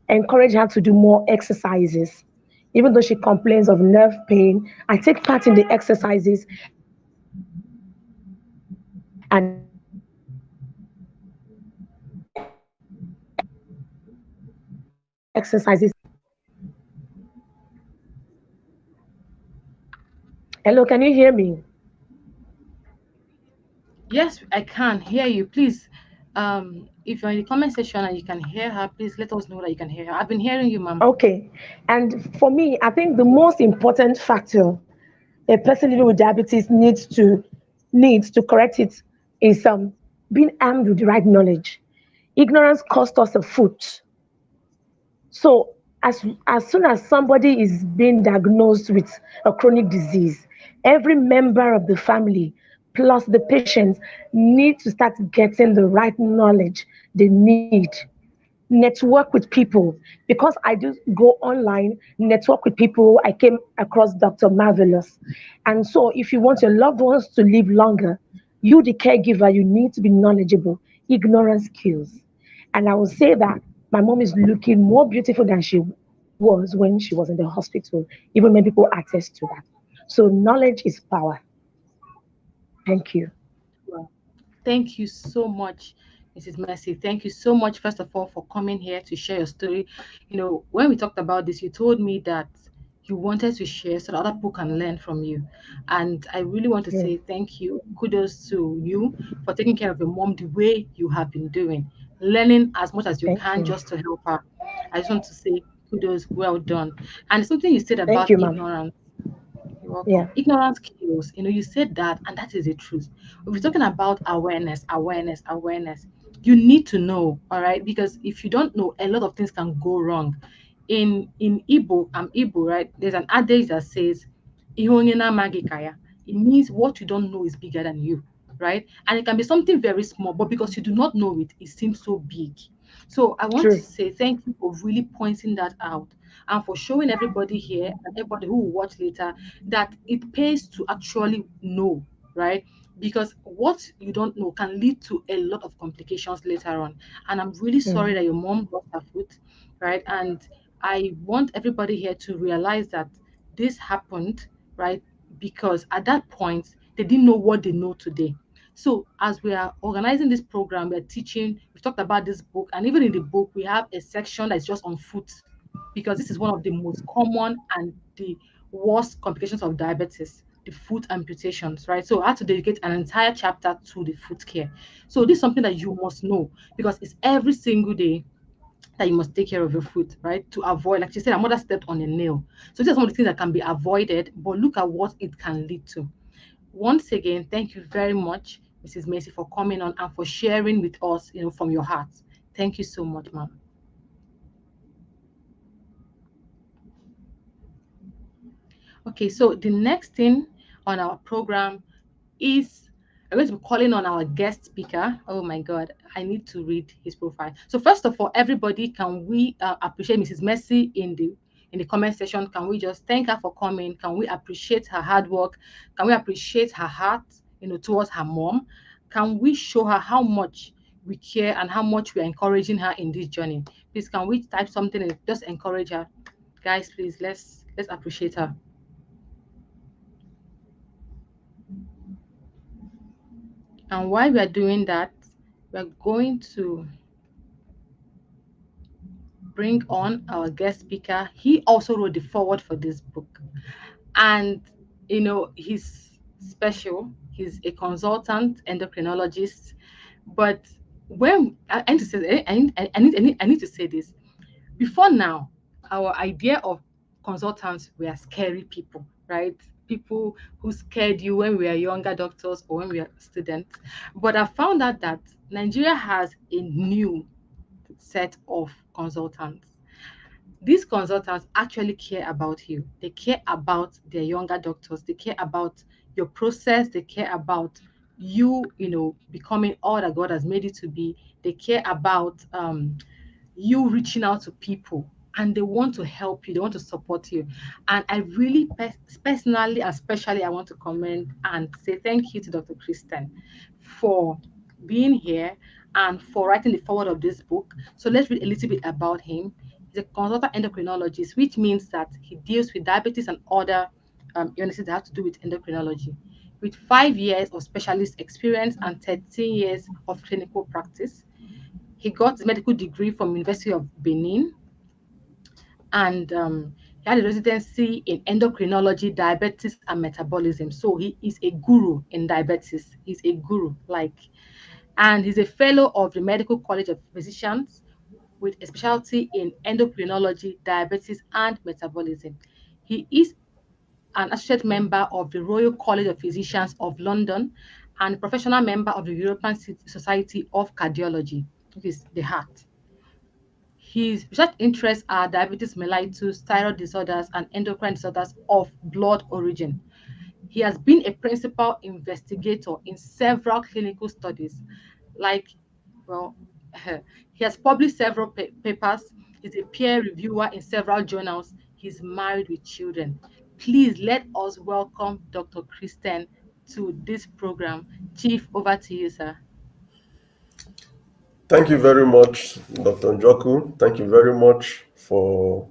encourage her to do more exercises. Even though she complains of nerve pain, I take part in the exercises and encourage her to do more exercises. Hello, can you hear me? Yes, I can hear you. Please, If you're in the comment section and you can hear her, please let us know that you can hear her. I've been hearing you, ma'am. Okay. And for me, I think the most important factor a person living with diabetes needs to correct it is being armed with the right knowledge. Ignorance costs us a foot. So as soon as somebody is being diagnosed with a chronic disease, every member of the family plus the patient need to start getting the right knowledge they need. Network with people, because I do go online, network with people. I came across Dr. Marvellous. And so if you want your loved ones to live longer, you, the caregiver, you need to be knowledgeable. Ignorance kills. And I will say that my mom is looking more beautiful than she was when she was in the hospital, even when people attest to that. So knowledge is power. Thank you. Wow. Thank you so much, Mrs. Mercy. Thank you so much, first of all, for coming here to share your story. When we talked about this, you told me that you wanted to share so that other people can learn from you. And I really want to Yeah. say thank you. Kudos to you for taking care of your mom the way you have been doing, learning as much as you Thank can you. just to help her. I just want to say kudos, well done. And something you said Thank about you, ma'am. ignorance. You're welcome. Yeah. Ignorance kills. You said that, and that is the truth. If we're talking about awareness, awareness, awareness, you need to know, all right? Because if you don't know, a lot of things can go wrong. In Igbo, I'm Igbo, right? There's an adage that says, "Ihe onye na-amaghị ka ya." It means what you don't know is bigger than you, right? And it can be something very small, but because you do not know it, it seems so big. So I want to True. say thank you for really pointing that out and for showing everybody here and everybody who will watch later that it pays to actually know, right? Because what you don't know can lead to a lot of complications later on. And I'm really sorry Mm. that your mom lost her foot, right? And I want everybody here to realize that this happened, right? Because at that point, they didn't know what they know today. So, as we are organizing this program, we're teaching, we talked about this book, and even in the book, we have a section that's just on foot because this is one of the most common and the worst complications of diabetes, the foot amputations, right? So I had to dedicate an entire chapter to the foot care. So this is something that you must know because it's every single day that you must take care of your foot, right? To avoid, like she said, her mother stepped on a nail. So these are some of the things that can be avoided, but look at what it can lead to. Once again, thank you very much, Mrs. Macy, for coming on and for sharing with us, from your heart. Thank you so much, ma'am. Okay, so the next thing on our program is we're going to be calling on our guest speaker. Oh my God, I need to read his profile. So first of all, everybody, can we appreciate Mrs. Mercy in the comment section? Can we just thank her for coming? Can we appreciate her hard work? Can we appreciate her heart, towards her mom? Can we show her how much we care and how much we are encouraging her in this journey? Please, can we type something and just encourage her, guys? Please, let's appreciate her. And while we are doing that, we're going to bring on our guest speaker. He also wrote the forward for this book. And, he's special. He's a consultant endocrinologist. But when I need to say, I need to say this. Before now, our idea of consultants were scary people, right? People who scared you when we were younger doctors or when we were students. But I found out that Nigeria has a new set of consultants. These consultants actually care about you. They care about their younger doctors. They care about your process. They care about you, becoming all that God has made you to be. They care about you reaching out to people and they want to help you, they want to support you. And I really personally, especially, I want to comment and say thank you to Dr. Kristen for being here and for writing the forward of this book. So let's read a little bit about him. He's a consultant endocrinologist, which means that he deals with diabetes and other illnesses that have to do with endocrinology. With 5 years of specialist experience and 13 years of clinical practice, he got his medical degree from University of Benin, and he had a residency in endocrinology, diabetes, and metabolism. So he is a guru in diabetes. He's a guru, like. and he's a fellow of the Medical College of Physicians with a specialty in endocrinology, diabetes, and metabolism. He is an associate member of the Royal College of Physicians of London and a professional member of the European Society of Cardiology, which is the heart. His research interests are diabetes mellitus, thyroid disorders, and endocrine disorders of blood origin. He has been a principal investigator in several clinical studies, like, well, he has published several papers. He's a peer reviewer in several journals. He's married with children. Please let us welcome Dr. Kristen to this program. Chief, over to you, sir. Thank you very much, Dr. Njoku. Thank you very much for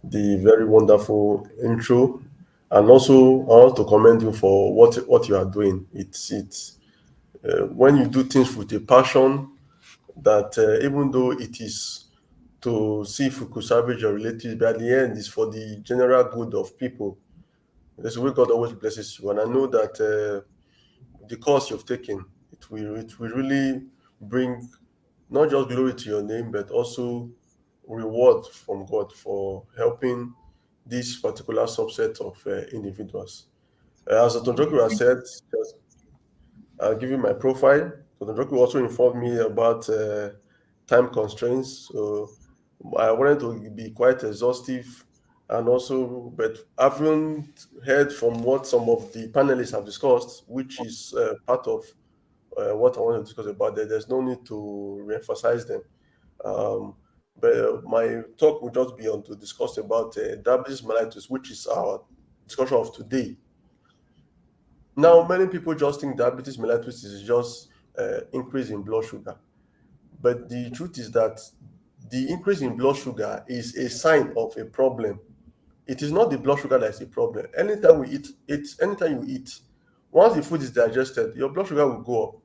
the very wonderful intro. And also, I want to commend you for what you are doing. It's when you do things with a passion that even though it is to see if we could salvage your relatives, but at the end, it's for the general good of people. That's the way God always blesses you. And I know that the course you've taken, it will really bring not just glory to your name, but also reward from God for helping this particular subset of individuals. As Dr. Njoku has said, just, I'll give you my profile. Dr. Njoku also informed me about time constraints, so I wanted to be quite exhaustive, and also, but I haven't heard from what some of the panelists have discussed, which is part of what I want to discuss about. There's no need to re-emphasize them. Um, but my talk will just be on to discuss about diabetes mellitus, which is our discussion of today. Now, many people just think diabetes mellitus is just increase in blood sugar, but the truth is that the increase in blood sugar is a sign of a problem. It is not the blood sugar that is a problem. Anytime you eat, once the food is digested, your blood sugar will go up.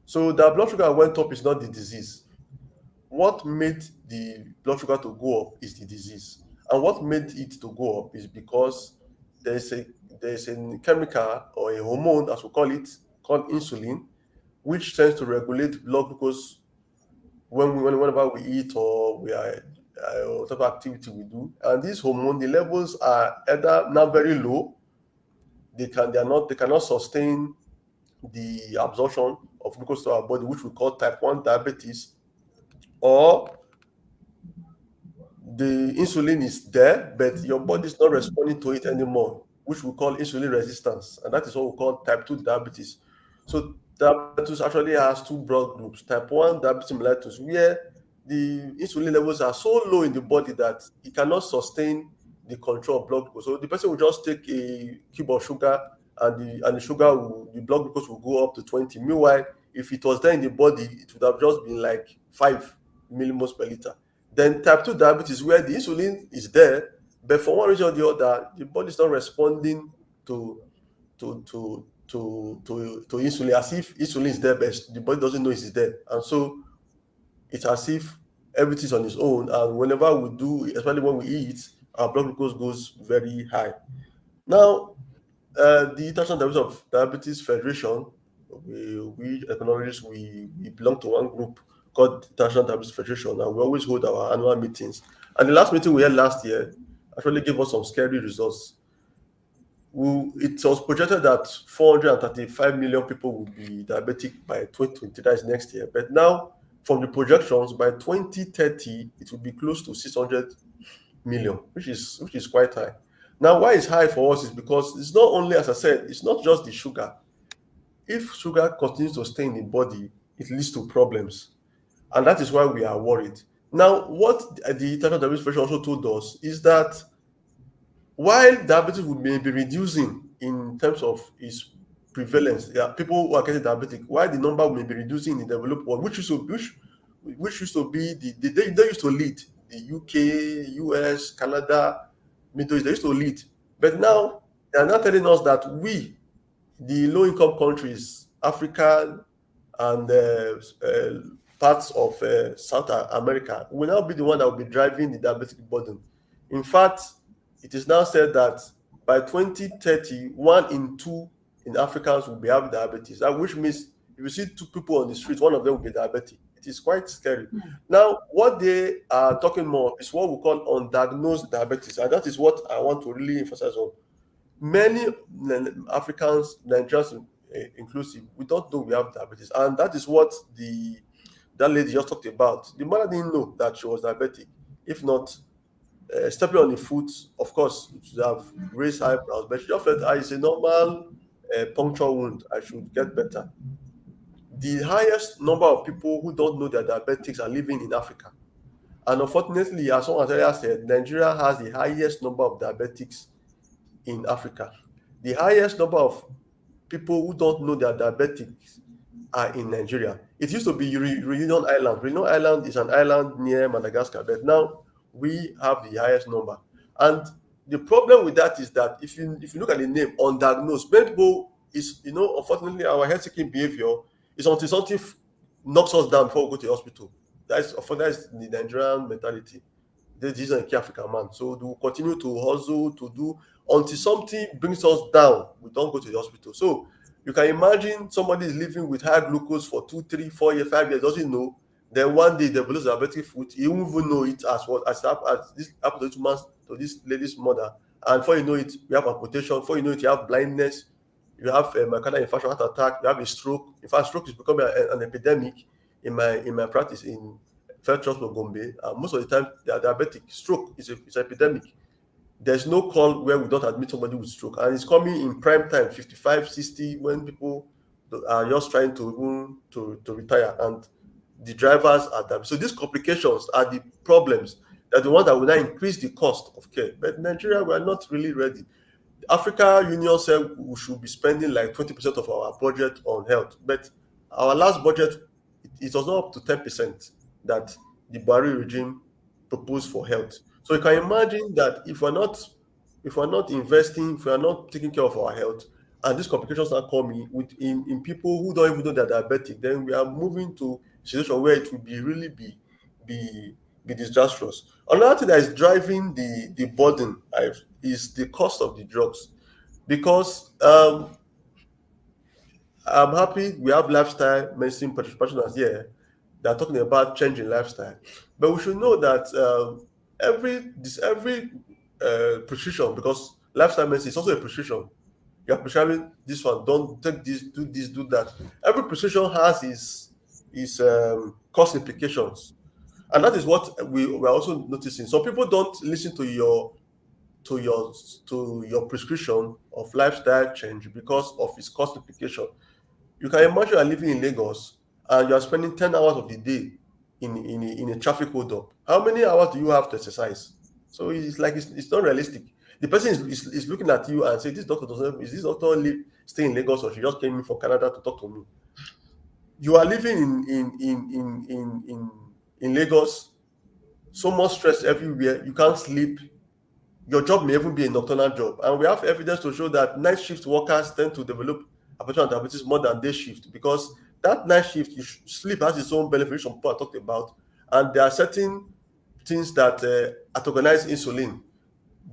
So that blood sugar went up is not the disease. What made the blood sugar to go up is the disease, and what made it to go up is because there's a there's a chemical or a hormone, as we call it, called insulin, which tends to regulate blood glucose whenever we eat or we are whatever activity we do. And this hormone, the levels are either now very low, they cannot sustain the absorption of glucose to our body, which we call type 1 diabetes, or the insulin is there, but your body is not responding to it anymore, which we call insulin resistance. And that is what we call type 2 diabetes. So diabetes actually has two broad groups: type 1 diabetes mellitus, where the insulin levels are so low in the body that it cannot sustain the control of blood glucose. So the person will just take a cube of sugar, and the blood glucose will go up to 20. Meanwhile, if it was there in the body, it would have just been like 5 millimoles per liter. Then type 2 diabetes, where the insulin is there, but for one reason or the other, the body is not responding to to insulin, as if insulin is there, but the body doesn't know it's there. And so it's as if everything's on its own. And whenever we do, especially when we eat, our blood glucose goes very high. Now, the International Diabetes Federation, we economists, we belong to one group called International Diabetes Federation, and we always hold our annual meetings. And the last meeting we had last year actually gave us some scary results. It was projected that 435 million people will be diabetic by 2020, that is next year. But now, from the projections, by 2030, it will be close to 600 million, which is quite high. Now, why it's high for us is because it's not only, as I said, it's not just the sugar. If sugar continues to stay in the body, it leads to problems. And that is why we are worried. Now, what the International Diabetes Federation also told us is that while diabetes may be reducing in terms of its prevalence, there are people who are getting diabetic, while the number may be reducing in the developed world, which used to be they used to lead the UK, US, Canada, Middle East, they used to lead. But now they are now telling us that we, the low-income countries, Africa and parts of South America, will now be the one that will be driving the diabetic burden. In fact, it is now said that by 2030, 1 in 2 in Africans will be having diabetes, which means if you see two people on the street, one of them will be diabetic. It is quite scary. Now, what they are talking more is what we call undiagnosed diabetes, and that is what I want to really emphasize on. Many Africans, Nigerians inclusive, we don't know we have diabetes, and that is what that lady just talked about. The mother didn't know that she was diabetic. If not, stepping on the foot, of course, it should have raised eyebrows, but she just felt, it's a normal puncture wound. I should get better. The highest number of people who don't know they're diabetics are living in Africa. And unfortunately, as someone earlier said, Nigeria has the highest number of diabetics in Africa. The highest number of people who don't know they're diabetics are in Nigeria. It used to be Reunion Island. Reunion Island is an island near Madagascar, but now we have the highest number. And the problem with that is that if you look at the name, undiagnosed, many people is, unfortunately, our health seeking behavior is until something knocks us down before we go to the hospital. That's the Nigerian mentality. This is a key African man. So we will continue to hustle, to do until something brings us down. We don't go to the hospital. So you can imagine somebody is living with high glucose for 2, 3, 4 years, 5 years, doesn't know. Then one day develops diabetic foot. He won't even know it as this happened to this lady's mother. And before you know it, you have amputation. Before you know it, you have blindness. You have a myocardial infarction, heart attack. You have a stroke. In fact, stroke is becoming an epidemic in my practice in First Trust of Gombe. Most of the time, they are diabetic. Stroke is an epidemic. There's no call where we don't admit somebody with stroke, and it's coming in prime time, 55, 60, when people are just trying to retire, and the drivers are diabetic. So these complications are the problems that the ones that will now increase the cost of care. But Nigeria, we are not really ready. Africa Union said we should be spending like 20% of our budget on health, but our last budget, it was not up to 10% that the Buhari regime proposed for health. So you can imagine that if we're not investing, if we're not taking care of our health, and these complications are coming in people who don't even know they're diabetic, then we are moving to a situation where it will be disastrous. Another thing that is driving the burden is the cost of the drugs, because I'm happy we have lifestyle medicine practitioners here that are talking about changing lifestyle. But we should know that every prescription, because lifestyle medicine is also a prescription. You're prescribing this one, don't take this, do that. Every prescription has its cost implications. And that is what we're also noticing. Some people don't listen to your prescription of lifestyle change because of its cost implication. You can imagine you are living in Lagos and you are spending 10 hours of the day in a traffic hold up. How many hours do you have to exercise? So it's not realistic. The person is looking at you and say, is this doctor stay in Lagos, or she just came in from Canada to talk to me? You are living in Lagos, so much stress everywhere, you can't sleep. Your job may even be a nocturnal job. And we have evidence to show that night shift workers tend to develop hypertension and diabetes more than day shift, because that night shift, sleep has its own benefits, some people talked about. And there are certain things that antagonize insulin.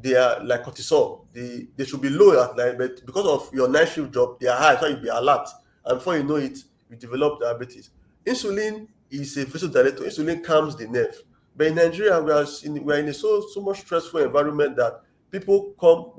They are like cortisol. They should be low at night, but because of your night shift job, they are high, so you'll be alert. And before you know it, you develop diabetes. Insulin is a vasodilator. Insulin calms the nerve. But in Nigeria, we are in a so much stressful environment that people come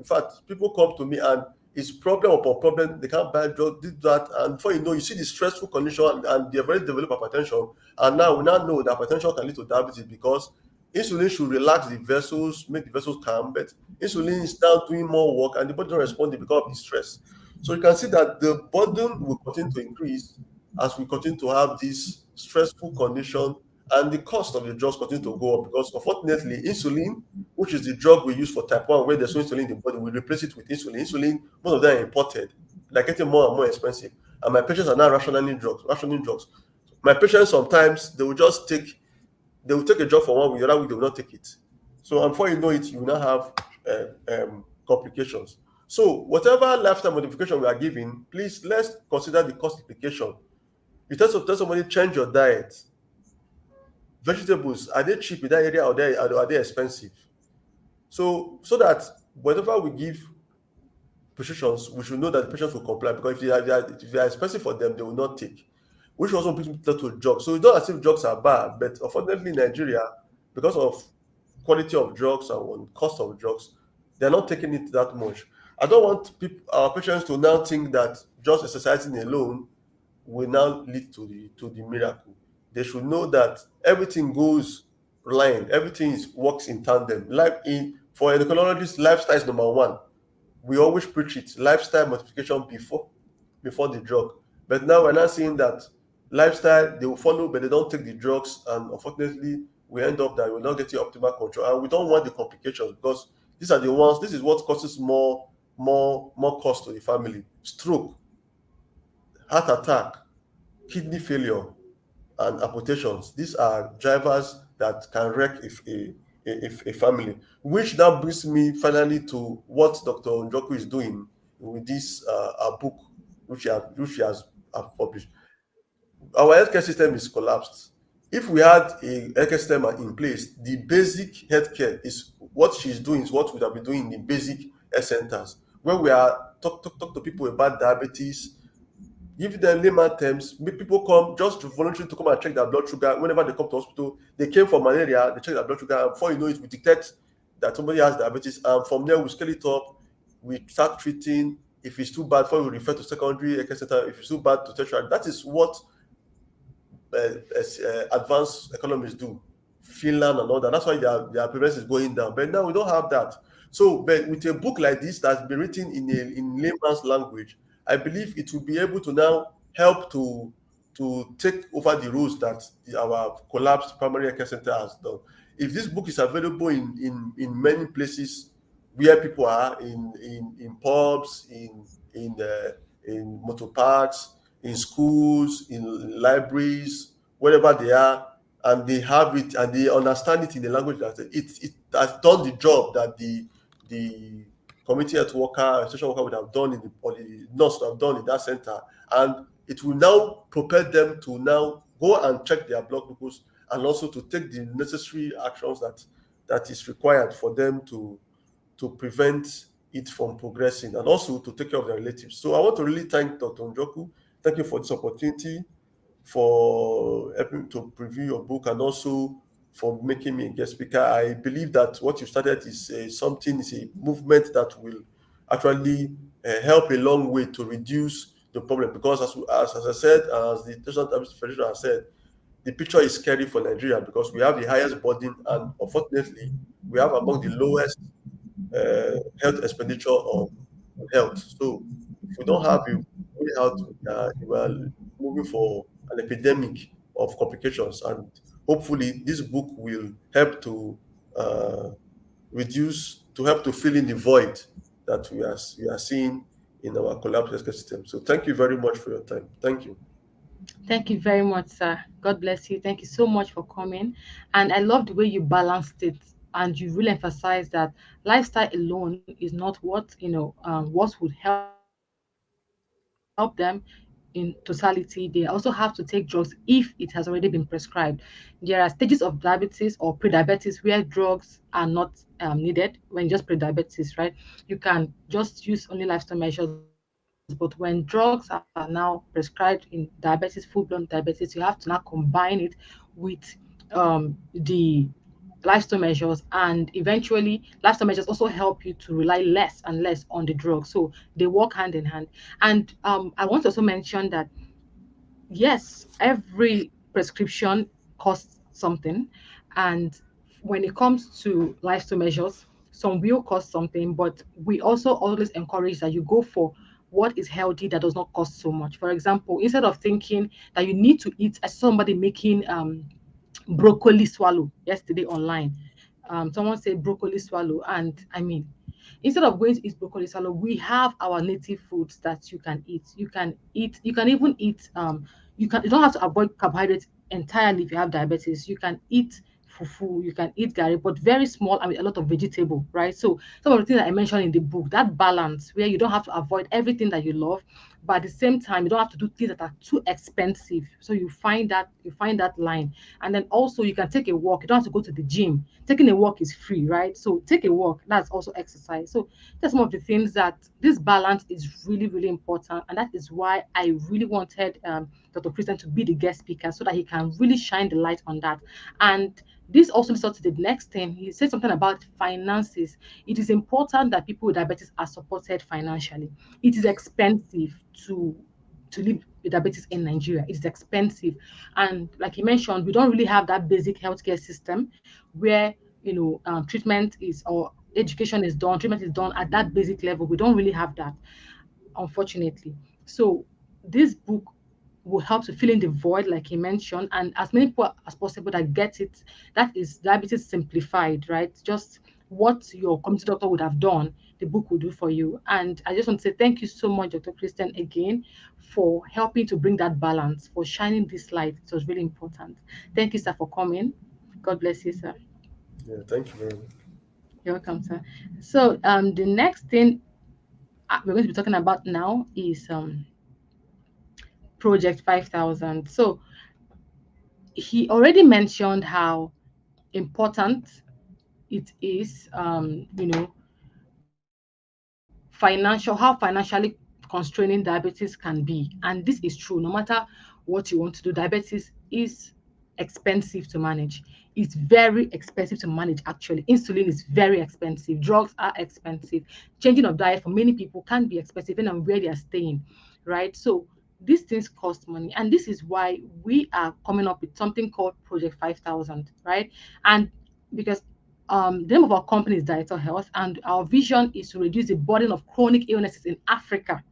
to me, and it's problem upon problem. They can't buy drugs, this, that, and before you know, you see the stressful condition, and they've already developed hypertension. And now we now know that hypertension can lead to diabetes, because insulin should relax the vessels, make the vessels calm, but insulin is now doing more work, and the body don't respond because of the stress. So you can see that the burden will continue to increase as we continue to have this stressful condition, and the cost of the drugs continue to go up, because unfortunately insulin, which is the drug we use for type 1, where there's no insulin in the body, we replace it with insulin. Most of them are imported. They're getting more and more expensive, and my patients are now rationing drugs. My patients, sometimes they will take a drug for 1 week, the other week they will not take it. So before you know it, you will now have complications. So whatever lifestyle modification we are giving, please, let's consider the cost implication. You tell somebody, change your diet. Vegetables, are they cheap in that area, or are they expensive? So that whatever we give prescriptions, we should know that the patients will comply, because if they are expensive for them, they will not take. which also brings me to drugs. So it's not as if drugs are bad, but unfortunately in Nigeria, because of quality of drugs and cost of drugs, they're not taking it that much. I don't want our patients to now think that just exercising alone will now lead to the miracle. They should know that everything goes line, everything works in tandem. Like in for endocrinologists, lifestyle is number one. We always preach it, lifestyle modification before the drug. But now we're not seeing that lifestyle they will follow, but they don't take the drugs, and unfortunately, we end up that we're not getting optimal control, and we don't want the complications because these are the ones. This is what causes more cost to the family: stroke, heart attack, kidney failure, and amputations. These are drivers that can wreck if a family. Which now brings me finally to what Dr. Njoku is doing with this book, which she has published. Our healthcare system is collapsed. If we had a healthcare system in place, the basic healthcare is what she's doing is what we have been doing in the basic health centers, where we are talk to people about diabetes, give them layman terms, make people come just to volunteer to come and check their blood sugar whenever they come to hospital. They came for malaria, they check their blood sugar, and before you know it, we detect that somebody has diabetes, and from there we scale it up, we start treating. If it's too bad, before we refer to secondary care center. If it's too bad, to tertiary. That is what advanced economies do. Finland and all that. That's why their prevalence is going down. But now we don't have that. So, but with a book like this that's been written in layman's language, I believe it will be able to now help to take over the roles that our collapsed primary care center has done. If this book is available in many places where people are in pubs, in motor parks, in schools, in libraries, wherever they are, and they have it and they understand it in the language that it has done the job that the community health worker, social worker would have done or the nurse would have done in that center, and it will now propel them to now go and check their blood glucose and also to take the necessary actions that is required for them to prevent it from progressing and also to take care of their relatives. So I want to really thank Dr. Njoku. Thank you for this opportunity, for helping to preview your book, and also for making me a guest speaker. I believe that what you started is is a movement that will actually help a long way to reduce the problem. Because as I said, as the National Diabetes Federation has said, the picture is scary for Nigeria because we have the highest burden, and unfortunately, we have among the lowest health expenditure on health. So if we don't have a way out, we are moving for an epidemic of complications. And hopefully, this book will help to uh, help to fill in the void that we are seeing in our collapsed healthcare system. So thank you very much for your time. Thank you. Thank you very much, sir. God bless you. Thank you so much for coming. And I love the way you balanced it and you really emphasized that lifestyle alone is not what, what would help them in totality. They also have to take drugs if it has already been prescribed. There are stages of diabetes or pre-diabetes where drugs are not needed when just pre-diabetes, right? You can just use only lifestyle measures, but when drugs are now prescribed in diabetes, full-blown diabetes, you have to now combine it with the lifestyle measures, and eventually lifestyle measures also help you to rely less and less on the drug, so they work hand in hand. And I want to also mention that yes, every prescription costs something. And when it comes to lifestyle measures, some will cost something, but we also always encourage that you go for what is healthy that does not cost so much. For example, instead of thinking that you need to eat, I saw somebody making broccoli swallow yesterday online. Someone said broccoli swallow, and I mean, instead of going to eat broccoli swallow, we have our native foods that you can eat. You can even eat you don't have to avoid carbohydrates entirely if you have diabetes. You can eat fufu, you can eat gari, but very small and with a lot of vegetable, right? So some of the things that I mentioned in the book, that balance where you don't have to avoid everything that you love, but at the same time you don't have to do things that are too expensive. So you find that line. And then also you can take a walk. You don't have to go to the gym. Taking a walk is free, right? So take a walk, that's also exercise. So that's some of the things that this balance is really, really important. And that is why I really wanted Dr. Christian to be the guest speaker, so that he can really shine the light on that. And this also leads us to the next thing. He said something about finances. It is important that people with diabetes are supported financially. It is expensive to live with diabetes in Nigeria. It's expensive. And like you mentioned, we don't really have that basic healthcare system where, treatment is, or education is done, treatment is done at that basic level. We don't really have that, unfortunately. So this book will help to fill in the void, like he mentioned, and as many people as possible that get it. That is diabetes simplified, right? Just what your community doctor would have done, the book will do for you. And I just want to say thank you so much, Dr. Christian, again, for helping to bring that balance, for shining this light. It was really important. Thank you, sir, for coming. God bless you, sir. Yeah, thank you very much. You're welcome, sir. So the next thing we're going to be talking about now is Project 5000. So he already mentioned how important it is, how financially constraining diabetes can be. And this is true. No matter what you want to do, diabetes is expensive to manage. It's very expensive to manage, actually. Insulin is very expensive. Drugs are expensive. Changing of diet for many people can be expensive, depending on where they are staying, right? So these things cost money. And this is why we are coming up with something called Project 5000, right? And because the name of our company is Diator Health, and our vision is to reduce the burden of chronic illnesses in Africa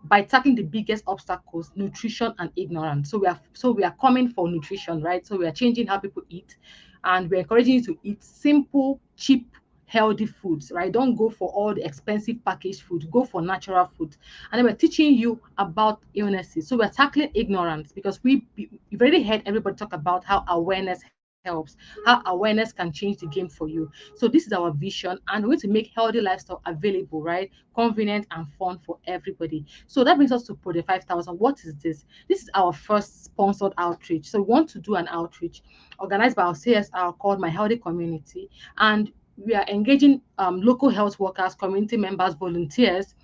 by tackling the biggest obstacles: nutrition and ignorance. So we are coming for nutrition, right? So we are changing how people eat, and we're encouraging you to eat simple, cheap, healthy foods, right? Don't go for all the expensive packaged food. Go for natural food. And then we're teaching you about illnesses. So we're tackling ignorance, because we've already heard everybody talk about how awareness helps, how awareness can change the game for you. So this is our vision, and we're going to make healthy lifestyle available, right? Convenient and fun for everybody. So that brings us to Project 5000. What is this? This is our first sponsored outreach. So we want to do an outreach organized by our CSR called My Healthy Community, and we are engaging local health workers, community members, volunteers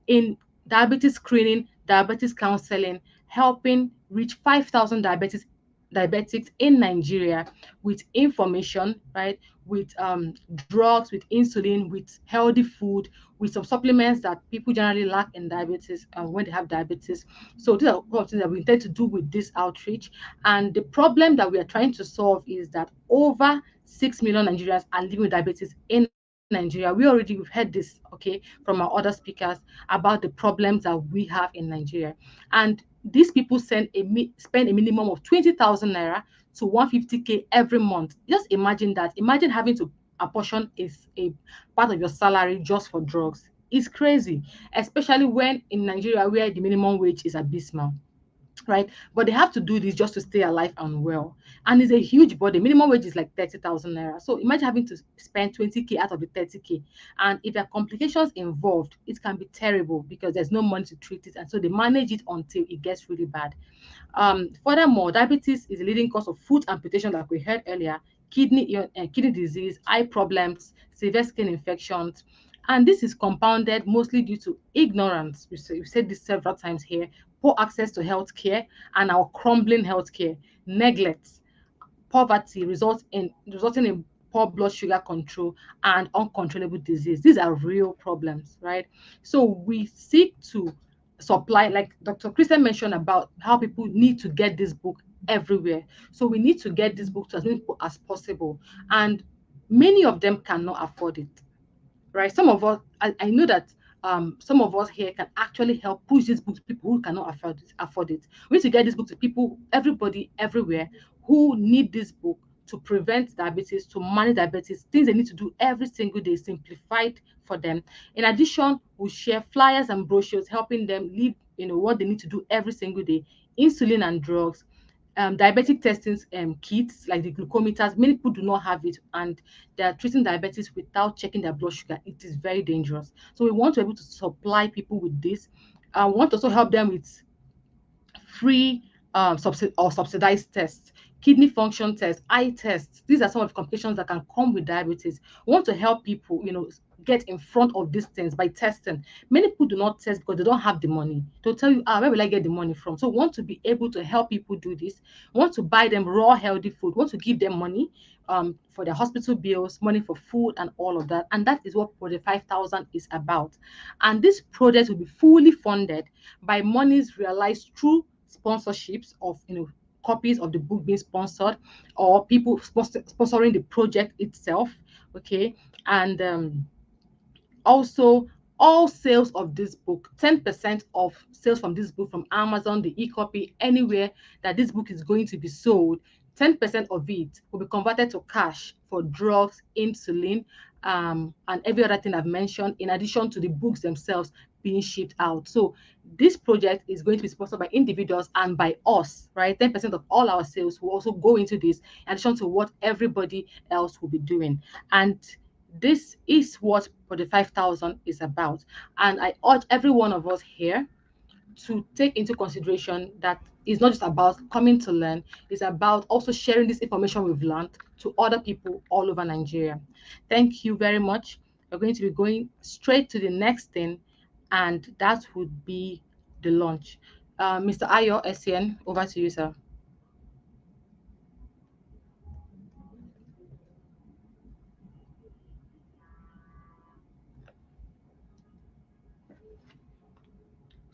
in diabetes screening, diabetes counseling, helping reach 5,000 diabetics in Nigeria with information, right? With drugs, with insulin, with healthy food, with some supplements that people generally lack in diabetes when they have diabetes. So these are all of things that we intend to do with this outreach. And the problem that we are trying to solve is that over 6 million Nigerians are living with diabetes in Nigeria. We've heard this, okay, from our other speakers about the problems that we have in Nigeria. And these people spend a minimum of 20,000 naira to 150K every month. Just imagine that. Imagine having to apportion is a part of your salary just for drugs. It's crazy, especially when in Nigeria where the minimum wage is abysmal, right? But they have to do this just to stay alive and well. And it's a huge burden. Minimum wage is like 30,000 naira. So imagine having to spend 20K out of the 30K. And if there are complications involved, it can be terrible because there's no money to treat it. And so they manage it until it gets really bad. Furthermore, diabetes is a leading cause of foot amputation, like we heard earlier, kidney disease, eye problems, severe skin infections. And this is compounded mostly due to ignorance. We've said this several times here: poor access to healthcare and our crumbling healthcare, neglect, poverty resulting in poor blood sugar control and uncontrollable disease. These are real problems, right? So we seek to supply, like Dr. Christian mentioned about how people need to get this book everywhere. So we need to get this book to as many people as possible. And many of them cannot afford it, right? Some of us, I know that some of us here can actually help push this book to people who cannot afford it. We need to get this book to people, everybody, everywhere, who need this book to prevent diabetes, to manage diabetes, things they need to do every single day, simplified for them. In addition, we share flyers and brochures helping them live, what they need to do every single day: insulin and drugs, diabetic testing kits like the glucometers. Many people do not have it, and they are treating diabetes without checking their blood sugar. It is very dangerous. So we want to be able to supply people with this. want to also help them with free subsidized tests, kidney function tests, eye tests. These are some of the complications that can come with diabetes. We want to help people, get in front of these things by testing. Many people do not test because they don't have the money. They'll tell you, where will I get the money from? So we want to be able to help people do this. We want to buy them raw, healthy food. We want to give them money for their hospital bills, money for food and all of that. And that is what Project 5000 is about. And this project will be fully funded by monies realized through sponsorships of copies of the book being sponsored, or people sponsoring the project itself. Okay. And also, all sales of this book, 10% of sales from this book, from Amazon, the e-copy, anywhere that this book is going to be sold, 10% of it will be converted to cash for drugs, insulin, and every other thing I've mentioned, in addition to the books themselves being shipped out. So this project is going to be sponsored by individuals and by us, right? 10% of all our sales will also go into this, in addition to what everybody else will be doing. And this is what Project 5000 is about. And I urge every one of us here to take into consideration that it's not just about coming to learn, it's about also sharing this information we've learned to other people all over Nigeria. Thank you very much. We're going to be going straight to the next thing, and that would be the launch. Mr. Ayo Essien, over to you, sir.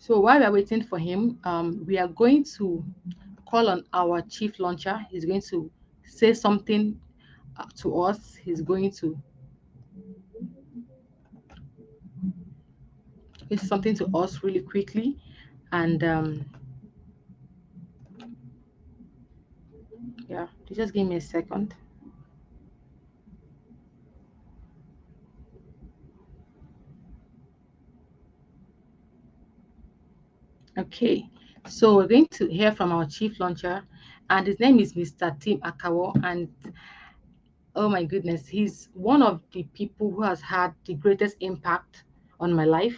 So while we're waiting for him, we are going to call on our chief launcher. He's going to say something to us. He's going to say something to us really quickly. And yeah, just give me a second. Okay, so we're going to hear from our chief launcher, and his name is Mr. Tim Akawo. And oh my goodness, he's one of the people who has had the greatest impact on my life.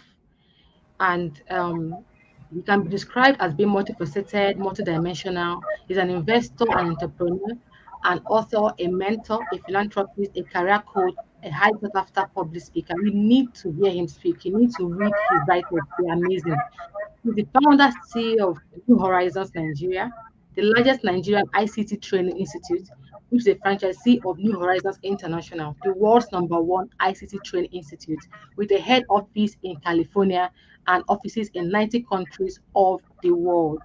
And he can be described as being multifaceted, multidimensional. He's an investor, an entrepreneur, an author, a mentor, a philanthropist, a career coach, a high sought after public speaker. You need to hear him speak. You need to read his writings. They're amazing. He's the founder CEO of New Horizons Nigeria, the largest Nigerian ICT training institute, which is a franchisee of New Horizons International, the world's #1 ICT training institute, with a head office in California and offices in 90 countries of the world.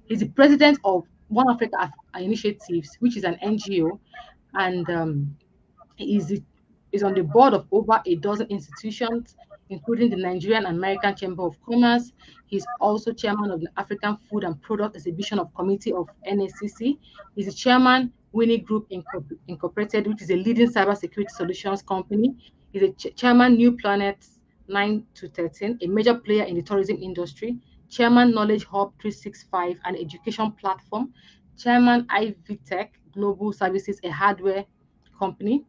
He's the president of One Africa Initiatives, which is an NGO, and is is on the board of over a dozen institutions, including the Nigerian and American Chamber of Commerce. He's also chairman of the African Food and Product Exhibition of Committee of NSCC. He's the chairman Winnie Group Incorporated, which is a leading cybersecurity solutions company. He's a chairman New Planets 9 to 13, a major player in the tourism industry. Chairman Knowledge Hub 365, an education platform. Chairman Ivy Tech Global Services, a hardware company.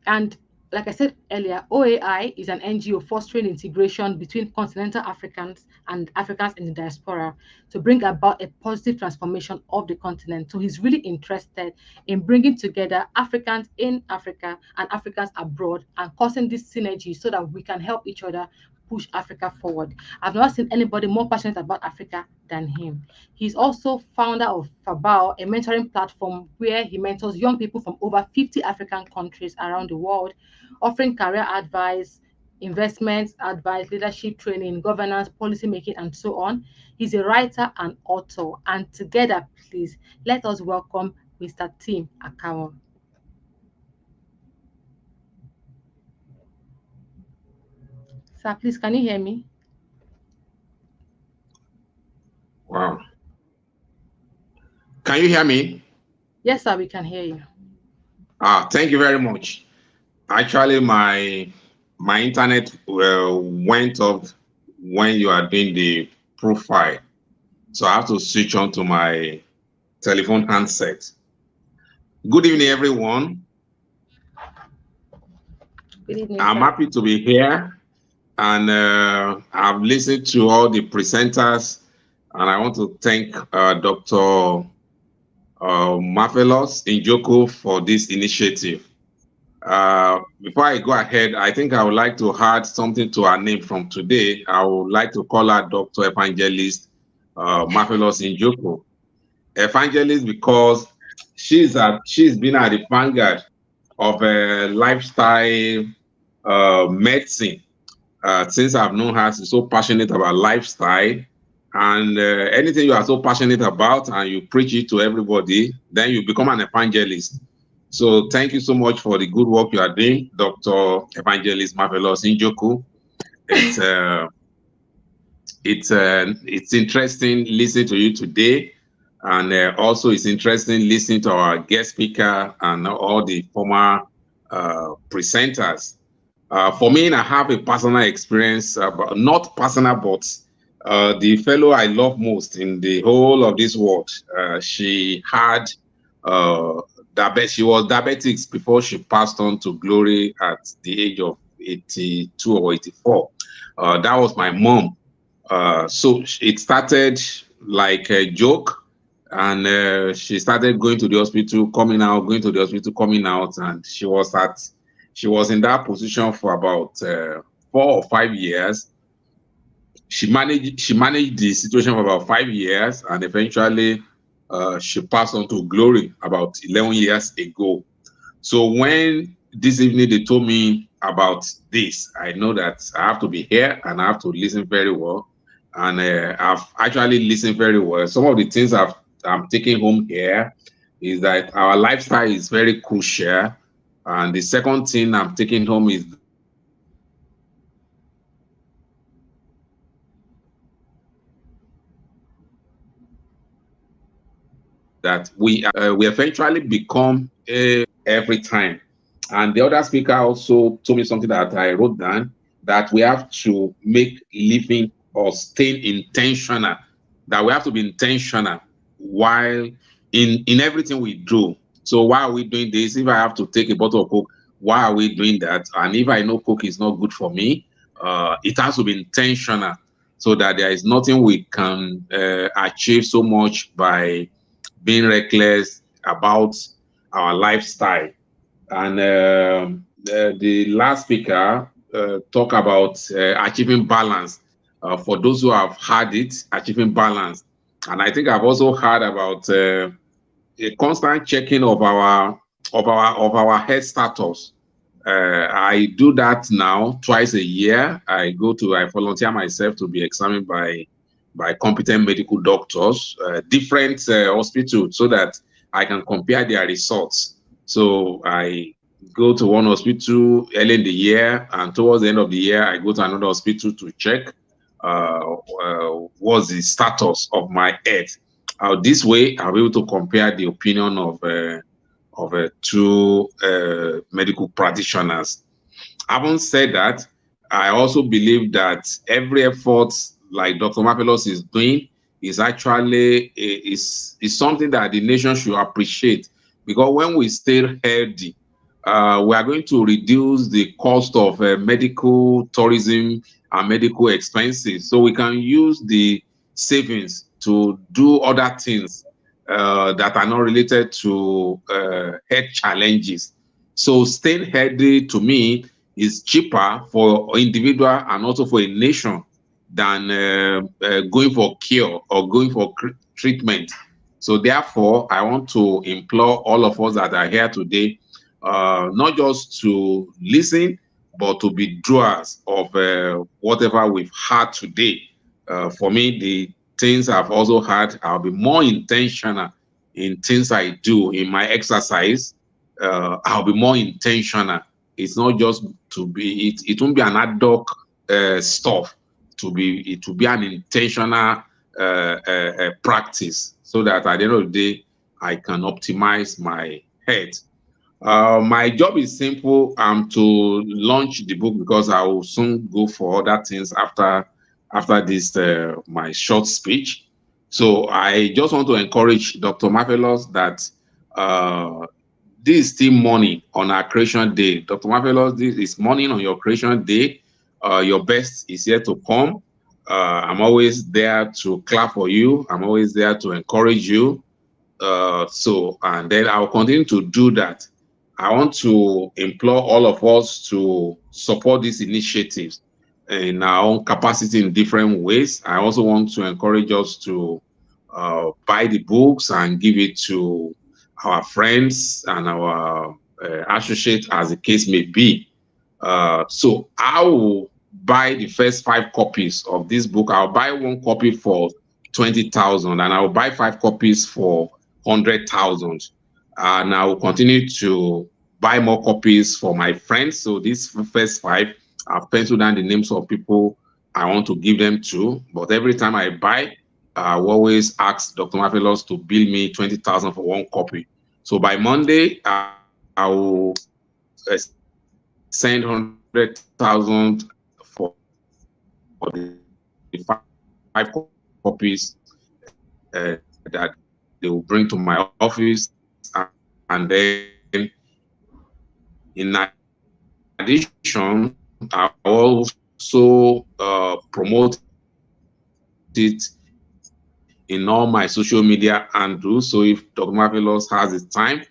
And like I said earlier, OAI is an NGO fostering integration between continental Africans and Africans in the diaspora to bring about a positive transformation of the continent. So he's really interested in bringing together Africans in Africa and Africans abroad and causing this synergy so that we can help each other push Africa forward. I've never seen anybody more passionate about Africa than him. He's also founder of Fabao, a mentoring platform where he mentors young people from over 50 African countries around the world, offering career advice, investments advice, leadership training, governance, policy making, and so on. He's a writer and author. And together, please, let us welcome Mr. Tim Akawo. Sir, please, can you hear me? Wow. Can you hear me? Yes, sir, we can hear you. Thank you very much. Actually, my internet went off when you are doing the profile, so I have to switch on to my telephone handset. Good evening, everyone. Good evening, I'm sir. happy to be here and I've listened to all the presenters, and I want to thank Dr. Marvellous Njoku for this initiative. Before I go ahead, I think I would like to add something to her name from today. I would like to call her Dr. Evangelist Marvellous Njoku. Evangelist because she's been at the vanguard of a lifestyle medicine. Since I've known her, she's so passionate about lifestyle, and anything you are so passionate about and you preach it to everybody, then you become an evangelist. So thank you so much for the good work you are doing, Dr. Evangelist Marvellous Njoku. It's interesting listening to you today, and also it's interesting listening to our guest speaker and all the former presenters. For me, I have a personal experience, not personal, but the fellow I love most in the whole of this world, she had diabetes. She was diabetic before she passed on to glory at the age of 82 or 84. That was my mom. So it started like a joke, and she started going to the hospital, coming out, going to the hospital, coming out, and she was in that position for about 4 or 5 years. She managed the situation for about 5 years, and eventually she passed on to glory about 11 years ago. So when this evening they told me about this, I know that I have to be here and I have to listen very well. And I've actually listened very well. Some of the things I'm taking home here is that our lifestyle is very crucial. And the second thing I'm taking home is that we eventually become every time. And the other speaker also told me something that I wrote down, that we have to make living or staying intentional, that we have to be intentional while in everything we do. So why are we doing this? If I have to take a bottle of Coke, why are we doing that? And if I know Coke is not good for me, it has to be intentional, so that there is nothing we can achieve so much by being reckless about our lifestyle. And the last speaker talk about achieving balance. For those who have had it, achieving balance. And I think I've also heard about a constant checking of our health status. I do that now twice a year. I volunteer myself to be examined by competent medical doctors, different hospitals, so that I can compare their results. So I go to one hospital early in the year, and towards the end of the year, I go to another hospital to check what's the status of my health. This way, I'll be able to compare the opinion of two medical practitioners. Having said that, I also believe that every effort like Dr. Marvellous is doing is actually is something that the nation should appreciate, because when we stay healthy, we are going to reduce the cost of medical tourism and medical expenses. So we can use the savings to do other things that are not related to health challenges. So staying healthy to me is cheaper for individual and also for a nation than going for cure or going for treatment. So therefore, I want to implore all of us that are here today, not just to listen, but to be doers of whatever we've had today. For me, the things I've also had, I'll be more intentional in things I do in my exercise. I'll be more intentional. It's not just to be, it won't be an ad hoc stuff. It will be an intentional practice, so that at the end of the day, I can optimize my health. My job is simple. To launch the book, because I will soon go for other things after this my short speech. So I just want to encourage Dr. Marvellous that this is still morning on our creation day. Dr. Marvellous, this is morning on your creation day. your best is yet to come. I'm always there to clap for you. I'm always there to encourage you. And then I'll continue to do that. I want to implore all of us to support these initiatives in our own capacity in different ways. I also want to encourage us to buy the books and give it to our friends and our associates, as the case may be. So I will buy the first 5 copies of this book. I'll buy 1 copy for 20,000, and I'll buy 5 copies for 100,000. And I will continue to buy more copies for my friends. So these first 5, I've penciled down the names of people I want to give them to. But every time I buy, I will always ask Dr. Marvellous to bill me 20,000 for 1 copy. So by Monday, I will send 100,000 for the 5 copies that they will bring to my office. And then, in addition, I also promote it in all my social media handles. So if Dr. Marvellous has the time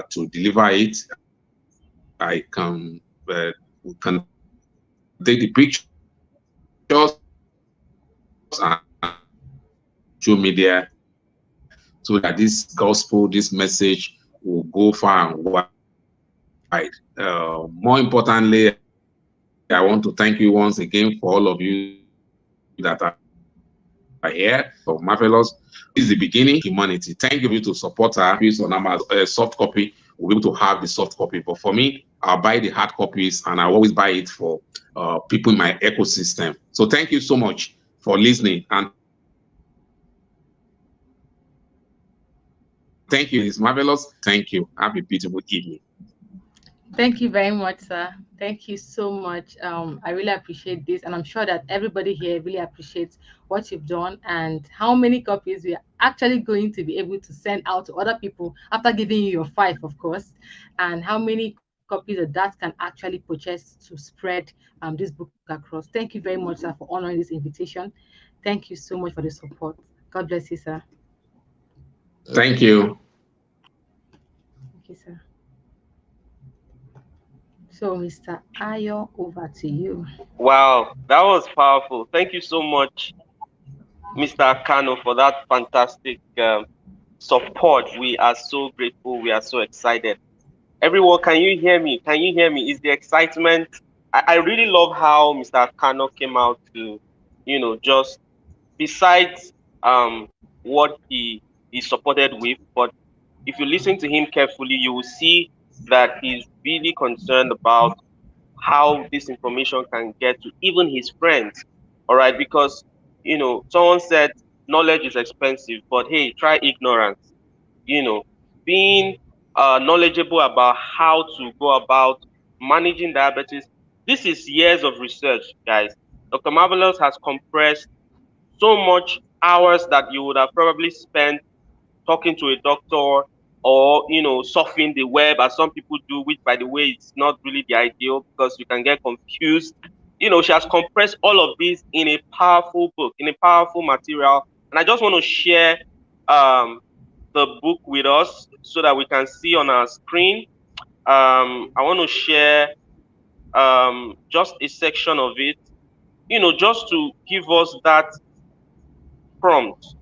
to deliver it, we can take the pictures and social media so that this gospel, this message will go far and wide. More importantly, I want to thank you once again for all of you that are here. Dr. Marvellous, this is the beginning of humanity. Thank you for you to support her. If you want copies on Amazon, soft copy, we'll be able to have the soft copy. But for me, I'll buy the hard copies, and I'll always buy it for people in my ecosystem. So thank you so much for listening, and thank you, Ms. Marvellous. Thank you. Have a beautiful evening. Thank you very much, sir. Thank you so much. I really appreciate this, and I'm sure that everybody here really appreciates what you've done and how many copies we are actually going to be able to send out to other people after giving you your 5, of course, and how many copies of that can actually purchase to spread this book across. Thank you very much, sir, for honoring this invitation. Thank you so much for the support. God bless you, sir. Thank you. Thank you, sir. So, Mr. Ayo, over to you. Wow, that was powerful. Thank you so much, Mr. Kano, for that fantastic support. We are so grateful. We are so excited. Everyone, can you hear me? Can you hear me? Is the excitement? I really love how Mr. Kano came out to, just besides what he supported with, but if you listen to him carefully, you will see that he's really concerned about how this information can get to even his friends. All right, because someone said knowledge is expensive, but hey, try ignorance. you know, Being knowledgeable about how to go about managing diabetes. This is years of research, guys. Dr. Marvelous has compressed so much hours that you would have probably spent talking to a doctor or surfing the web as some people do, which by the way is not really the ideal because you can get confused. She has compressed all of this in a powerful book, in a powerful material, and I just want to share um, the book with us so that we can see on our screen. I want to share just a section of it, just to give us that prompt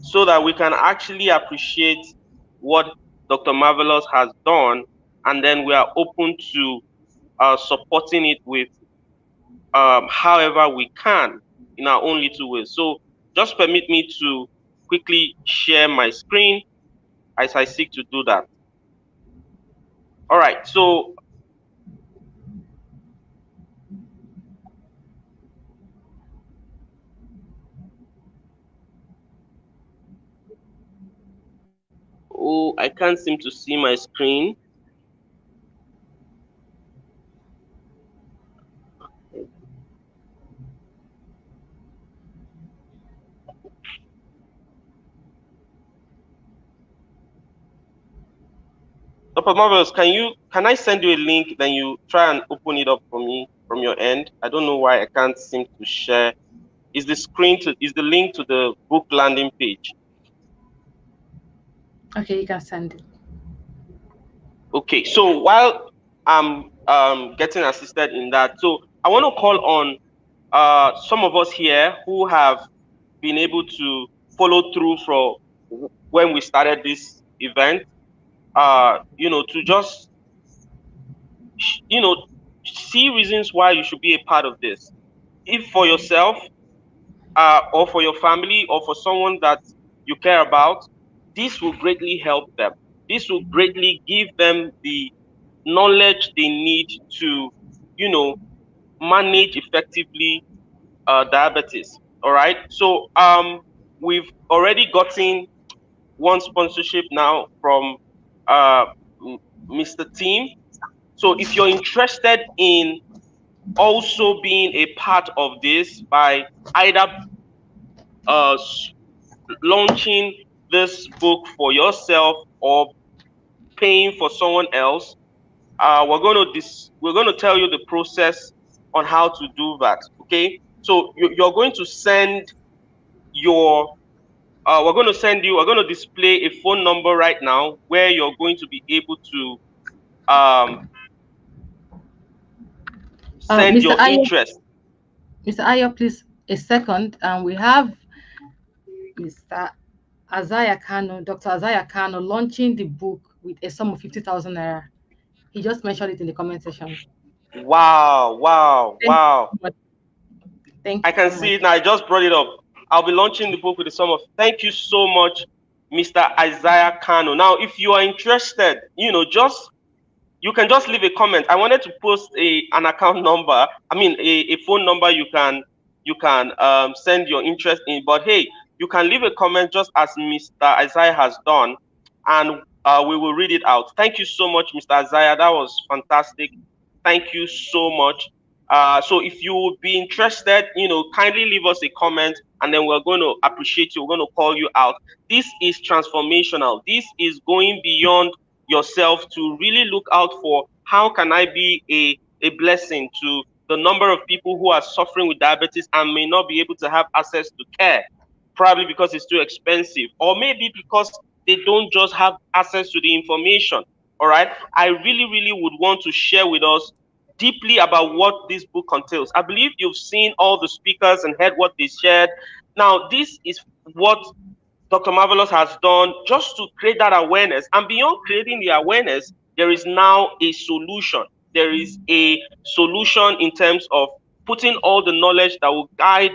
so that we can actually appreciate what Dr. Marvelous has done, and then we are open to supporting it with however we can in our own little ways. So just permit me to quickly share my screen as I seek to do that. All right, so oh, I can't seem to see my screen. Dr. Marvelous, can you can I send you a link? Then you try and open it up for me from your end. I don't know why I can't seem to share. Is the link to the book landing page? Okay, you can send it. Okay, so while I'm getting assisted in that, so I want to call on some of us here who have been able to follow through from when we started this event, to just, you know, see reasons why you should be a part of this. If for yourself, or for your family, or for someone that you care about, this will greatly help them. This will greatly give them the knowledge they need to, you know, manage effectively diabetes. All right. So we've already gotten one sponsorship now from uh, Mr. Team. So if you're interested in also being a part of this by either uh, launching this book for yourself or paying for someone else, we're going to tell you the process on how to do that. Okay, so you're going to send your we're going to display a phone number right now where you're going to be able to send Mr. your Ayo, interest. Mr. Ayo, please a second. We have Mr. Isaiah Kano, Dr. Isaiah Kano, launching the book with a sum of 50,000 naira. He just mentioned it in the comment section. Wow, wow, Thank you wow. so much. Thank I you can so see much. it now. I just brought it up. I'll be launching the book with the sum of. Thank you so much, Mr. Isaiah Kano. Now, if you are interested, you can just leave a comment. I wanted to post an account number. I mean, a phone number you can send your interest in. But hey, you can leave a comment just as Mr. Isaiah has done, and we will read it out. Thank you so much, Mr. Isaiah. That was fantastic. Thank you so much. So if you would be interested, kindly leave us a comment, and then we're going to appreciate you. We're going to call you out. This is transformational. This is going beyond yourself to really look out for how can I be a blessing to the number of people who are suffering with diabetes and may not be able to have access to care, probably because it's too expensive, or maybe because they don't just have access to the information. All right, I really really would want to share with us deeply about what this book contains. I believe you've seen all the speakers and heard what they shared. Now this is what Dr. Marvelous has done just to create that awareness. And beyond creating the awareness, there is now a solution. There is a solution in terms of putting all the knowledge that will guide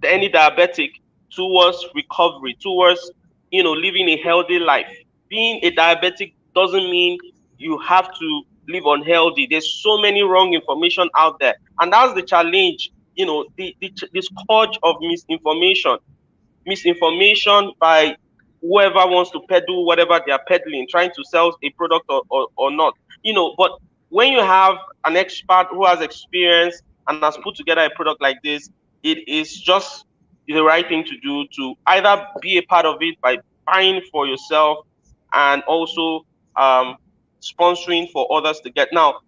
any diabetic towards recovery, towards living a healthy life. Being a diabetic doesn't mean you have to live unhealthy. There's so many wrong information out there, and that's the challenge. The scourge of misinformation by whoever wants to peddle whatever they are peddling, trying to sell a product or not. But when you have an expert who has experience and has put together a product like this, it is just the right thing to do to either be a part of it by buying for yourself and also um, sponsoring for others to get. Now,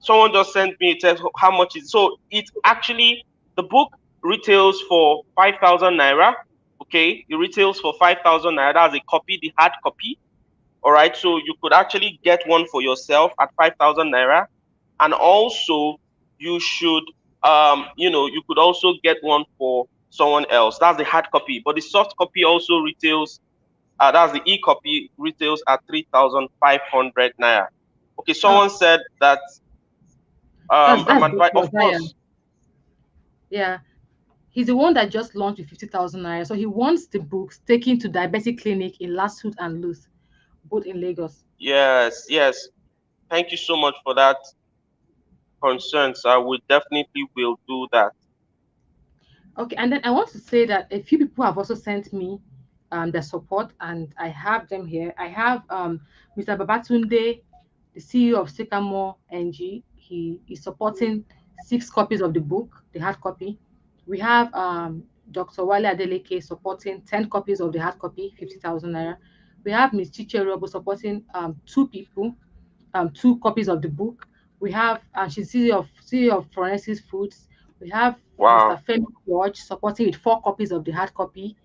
someone just sent me a text. How much is so? It's actually the book retails for 5,000 naira. Okay, it retails for 5,000 naira. That's a copy, the hard copy. All right, so you could actually get one for yourself at 5,000 naira, and also you should, you could also get one for someone else. That's the hard copy, but the soft copy also retails. That's the e-copy retails at 3,500 naira. Okay, Uh, someone said that I'm that's advised, Dr. of Isaiah. course. Yeah. He's the one that just launched with 50,000 naira. So he wants the books taken to diabetic clinic in Lasut and Luz, both in Lagos. Yes, yes. Thank you so much for that concern. So I would definitely will do that. Okay, and then I want to say that a few people have also sent me their support, and I have them here. I have Mr. Babatunde, the CEO of Sycamore NG. He is supporting 6 copies of the book, the hard copy. We have Dr. Wale Adeleke supporting 10 copies of the hard copy, 50,000 naira. We have Ms. Chiche Robo supporting 2 people, 2 copies of the book. We have she's CEO of Forensic Foods. We have Mr. Wow. Femi George supporting with 4 copies of the hard copy,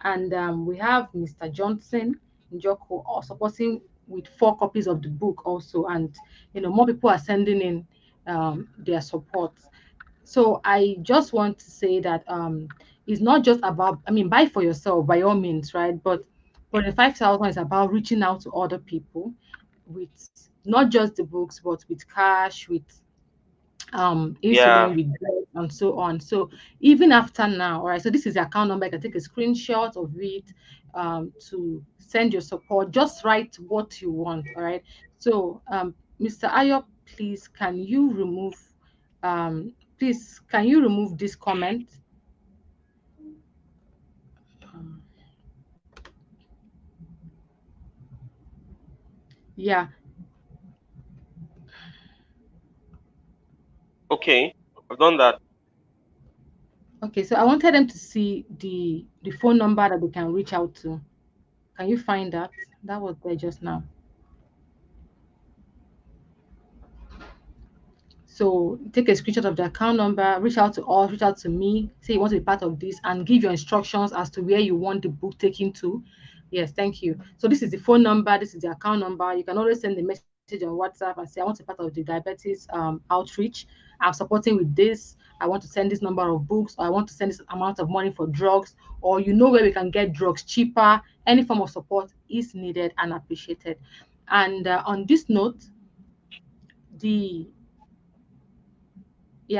and we have Mr. Johnson Njoku supporting with 4 copies of the book also, and more people are sending in their support. So I just want to say that it's not just about, I mean, buy for yourself by all means, right? But the 5,000 is about reaching out to other people with not just the books, but with cash, with Yeah. insulin, with bread, and so on. So even after now, all right, so this is the account number. I can take a screenshot of it to send your support. Just write what you want, all right? So Mr. Ayo, please can you remove this comment? Um, yeah. Okay. I've done that. Okay, so I wanted them to see the phone number that they can reach out to. Can you find that? That was there just now. So take a screenshot of the account number, reach out to us, reach out to me, say you want to be part of this, and give your instructions as to where you want the book taken to. Yes, thank you. So this is the phone number, this is the account number. You can always send a message on WhatsApp and say, I want to be part of the diabetes outreach. I'm supporting with this. I want to send this number of books, or I want to send this amount of money for drugs, or where we can get drugs cheaper. Any form of support is needed and appreciated. And on this note, the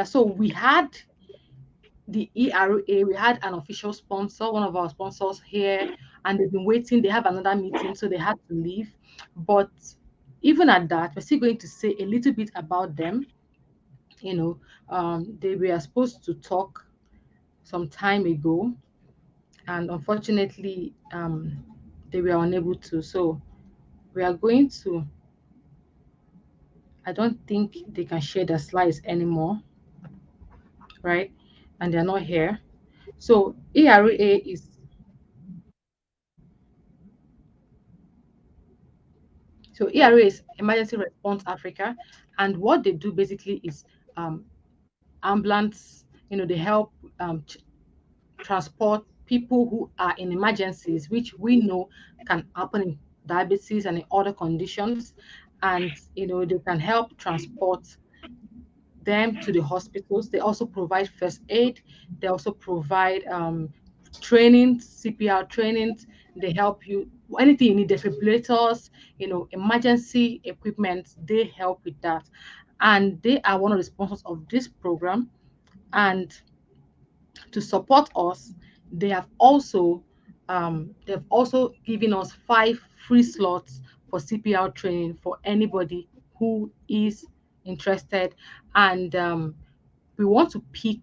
so we had the ERA, we had an official sponsor, one of our sponsors here, and they've been waiting. They have another meeting, so they had to leave. But even at that, we're still going to say a little bit about them. They were supposed to talk some time ago, and unfortunately, they were unable to. So we are going to, I don't think they can share the slides anymore, right? And they're not here. So ERA is So ERA is Emergency Response Africa, and what they do basically is ambulance. They help transport people who are in emergencies, which we know can happen in diabetes and in other conditions, and they can help transport them to the hospitals. They also provide first aid. They also provide training, CPR trainings. They help you anything you need, defibrillators, emergency equipment. They help with that, and they are one of the sponsors of this program. And to support us, they have also given us 5 free slots for CPR training for anybody who is interested, and we want to pick.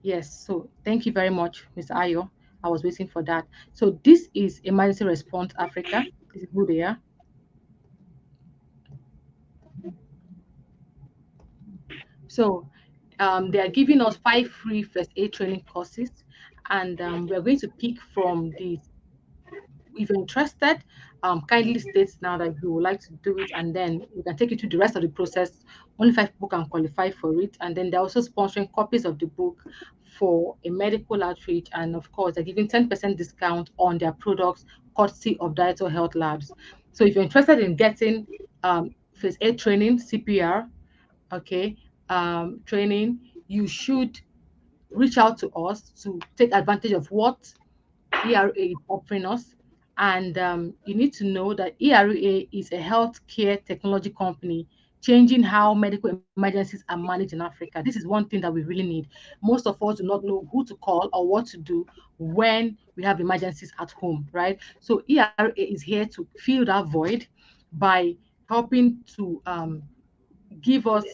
Yes, so thank you very much, Mr. Ayo. I was waiting for that. So this is Emergency Response Africa. This is who they are. So they are giving us 5 free first aid training courses, and we're going to pick from the. If you're interested, kindly state now that you would like to do it, and then we can take you through the rest of the process. Only 5 people can qualify for it, and then they're also sponsoring copies of the book for a medical outreach, and of course, they're giving 10% discount on their products, courtesy of Dietol Health Labs. So if you're interested in getting first aid training, CPR, okay, training, you should reach out to us to take advantage of what ERA is offering us. And you need to know that ERA is a healthcare technology company changing how medical emergencies are managed in Africa. This is one thing that we really need. Most of us do not know who to call or what to do when we have emergencies at home, right? So ERA is here to fill that void by helping to give us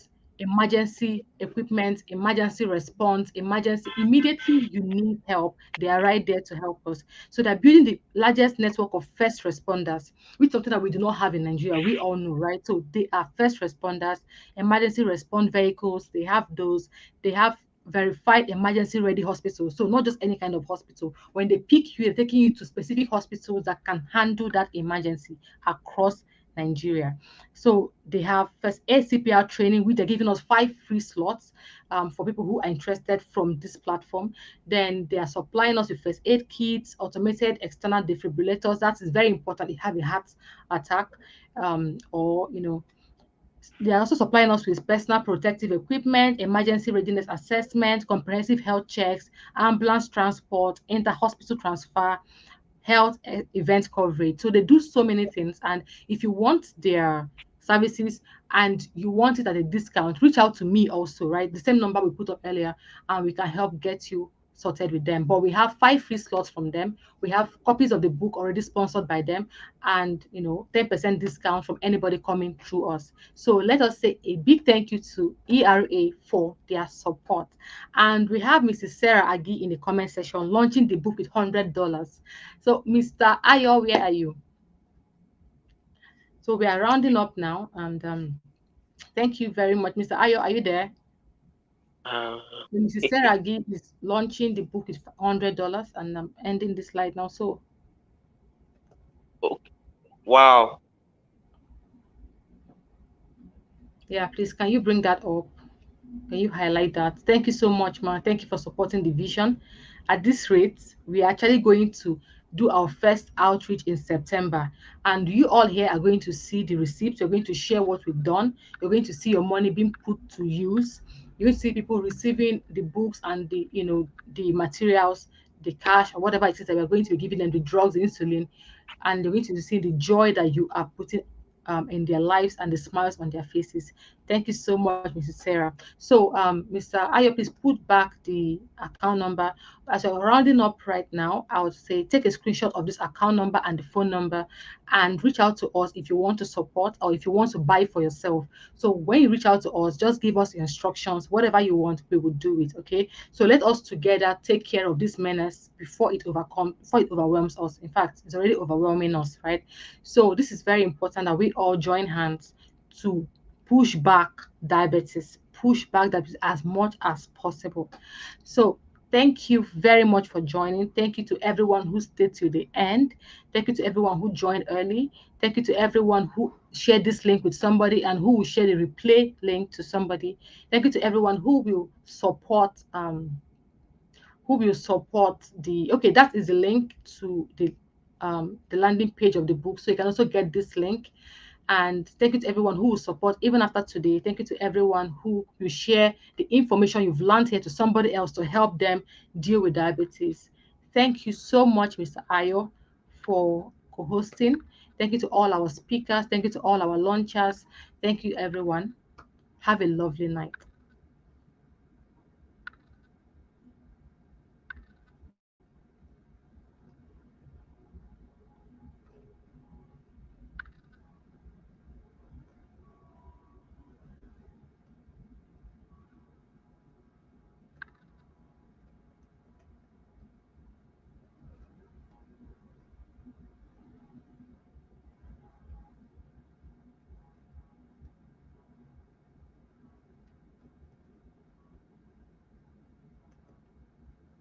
emergency equipment, emergency response, emergency immediately you need help. They are right there to help us. So they're building the largest network of first responders, which is something that we do not have in Nigeria. We all know, right? So they are first responders, emergency response vehicles. They have those. They have verified emergency ready hospitals. So not just any kind of hospital. When they pick you, they're taking you to specific hospitals that can handle that emergency across Nigeria. So they have first aid CPR training, which they're giving us 5 free slots for people who are interested from this platform. Then they are supplying us with first aid kits, automated external defibrillators. That is very important. If you have a heart attack, or they are also supplying us with personal protective equipment, emergency readiness assessment, comprehensive health checks, ambulance transport, inter-hospital transfer, health event coverage. So they do so many things. And if you want their services and you want it at a discount, reach out to me also, right? The same number we put up earlier, and we can help get you sorted with them. But we have 5 free slots from them. We have copies of the book already sponsored by them, and 10% discount from anybody coming through us. So let us say a big thank you to ERA for their support. And we have Mrs. Sarah Agi in the comment section launching the book with $100. So, Mr. Ayo, where are you? So we are rounding up now, and thank you very much, Mr. Ayo. Are you there? Uh, Mrs. Sarah Agi is launching the book with $100, and I'm ending this slide now. So, okay. Wow. yeah, please, can you bring that up? Can you highlight that? Thank you so much, ma. Thank you for supporting the vision. At this rate, we are actually going to do our first outreach in September. And you all here are going to see the receipts. You're going to share what we've done. You're going to see your money being put to use. You're going to see people receiving the books and the materials, the cash, or whatever it is that we're going to be giving them, the drugs, the insulin, and they're going to see the joy that you are putting in their lives and the smiles on their faces. Thank you so much, Mrs. Sarah. So, Mr. Ayo, please put back the account number. As we're rounding up right now, I would say take a screenshot of this account number and the phone number and reach out to us if you want to support or if you want to buy for yourself. So when you reach out to us, just give us the instructions. Whatever you want, we will do it. Okay. So let us together take care of this menace before it overwhelms us. In fact, it's already overwhelming us, right? So this is very important that we all join hands to push back diabetes as much as possible. So thank you very much for joining. Thank you to everyone who stayed to the end. Thank you to everyone who joined early. Thank you to everyone who shared this link with somebody and who will share the replay link to somebody. Thank you to everyone who will support the okay, that is the link to the landing page of the book, so you can also get this link. And thank you to everyone who will support even after today. Thank you to everyone who will share the information you've learned here to somebody else to help them deal with diabetes. Thank you so much, Mr. Ayo, for co-hosting. Thank you to all our speakers. Thank you to all our launchers. Thank you, everyone. Have a lovely night.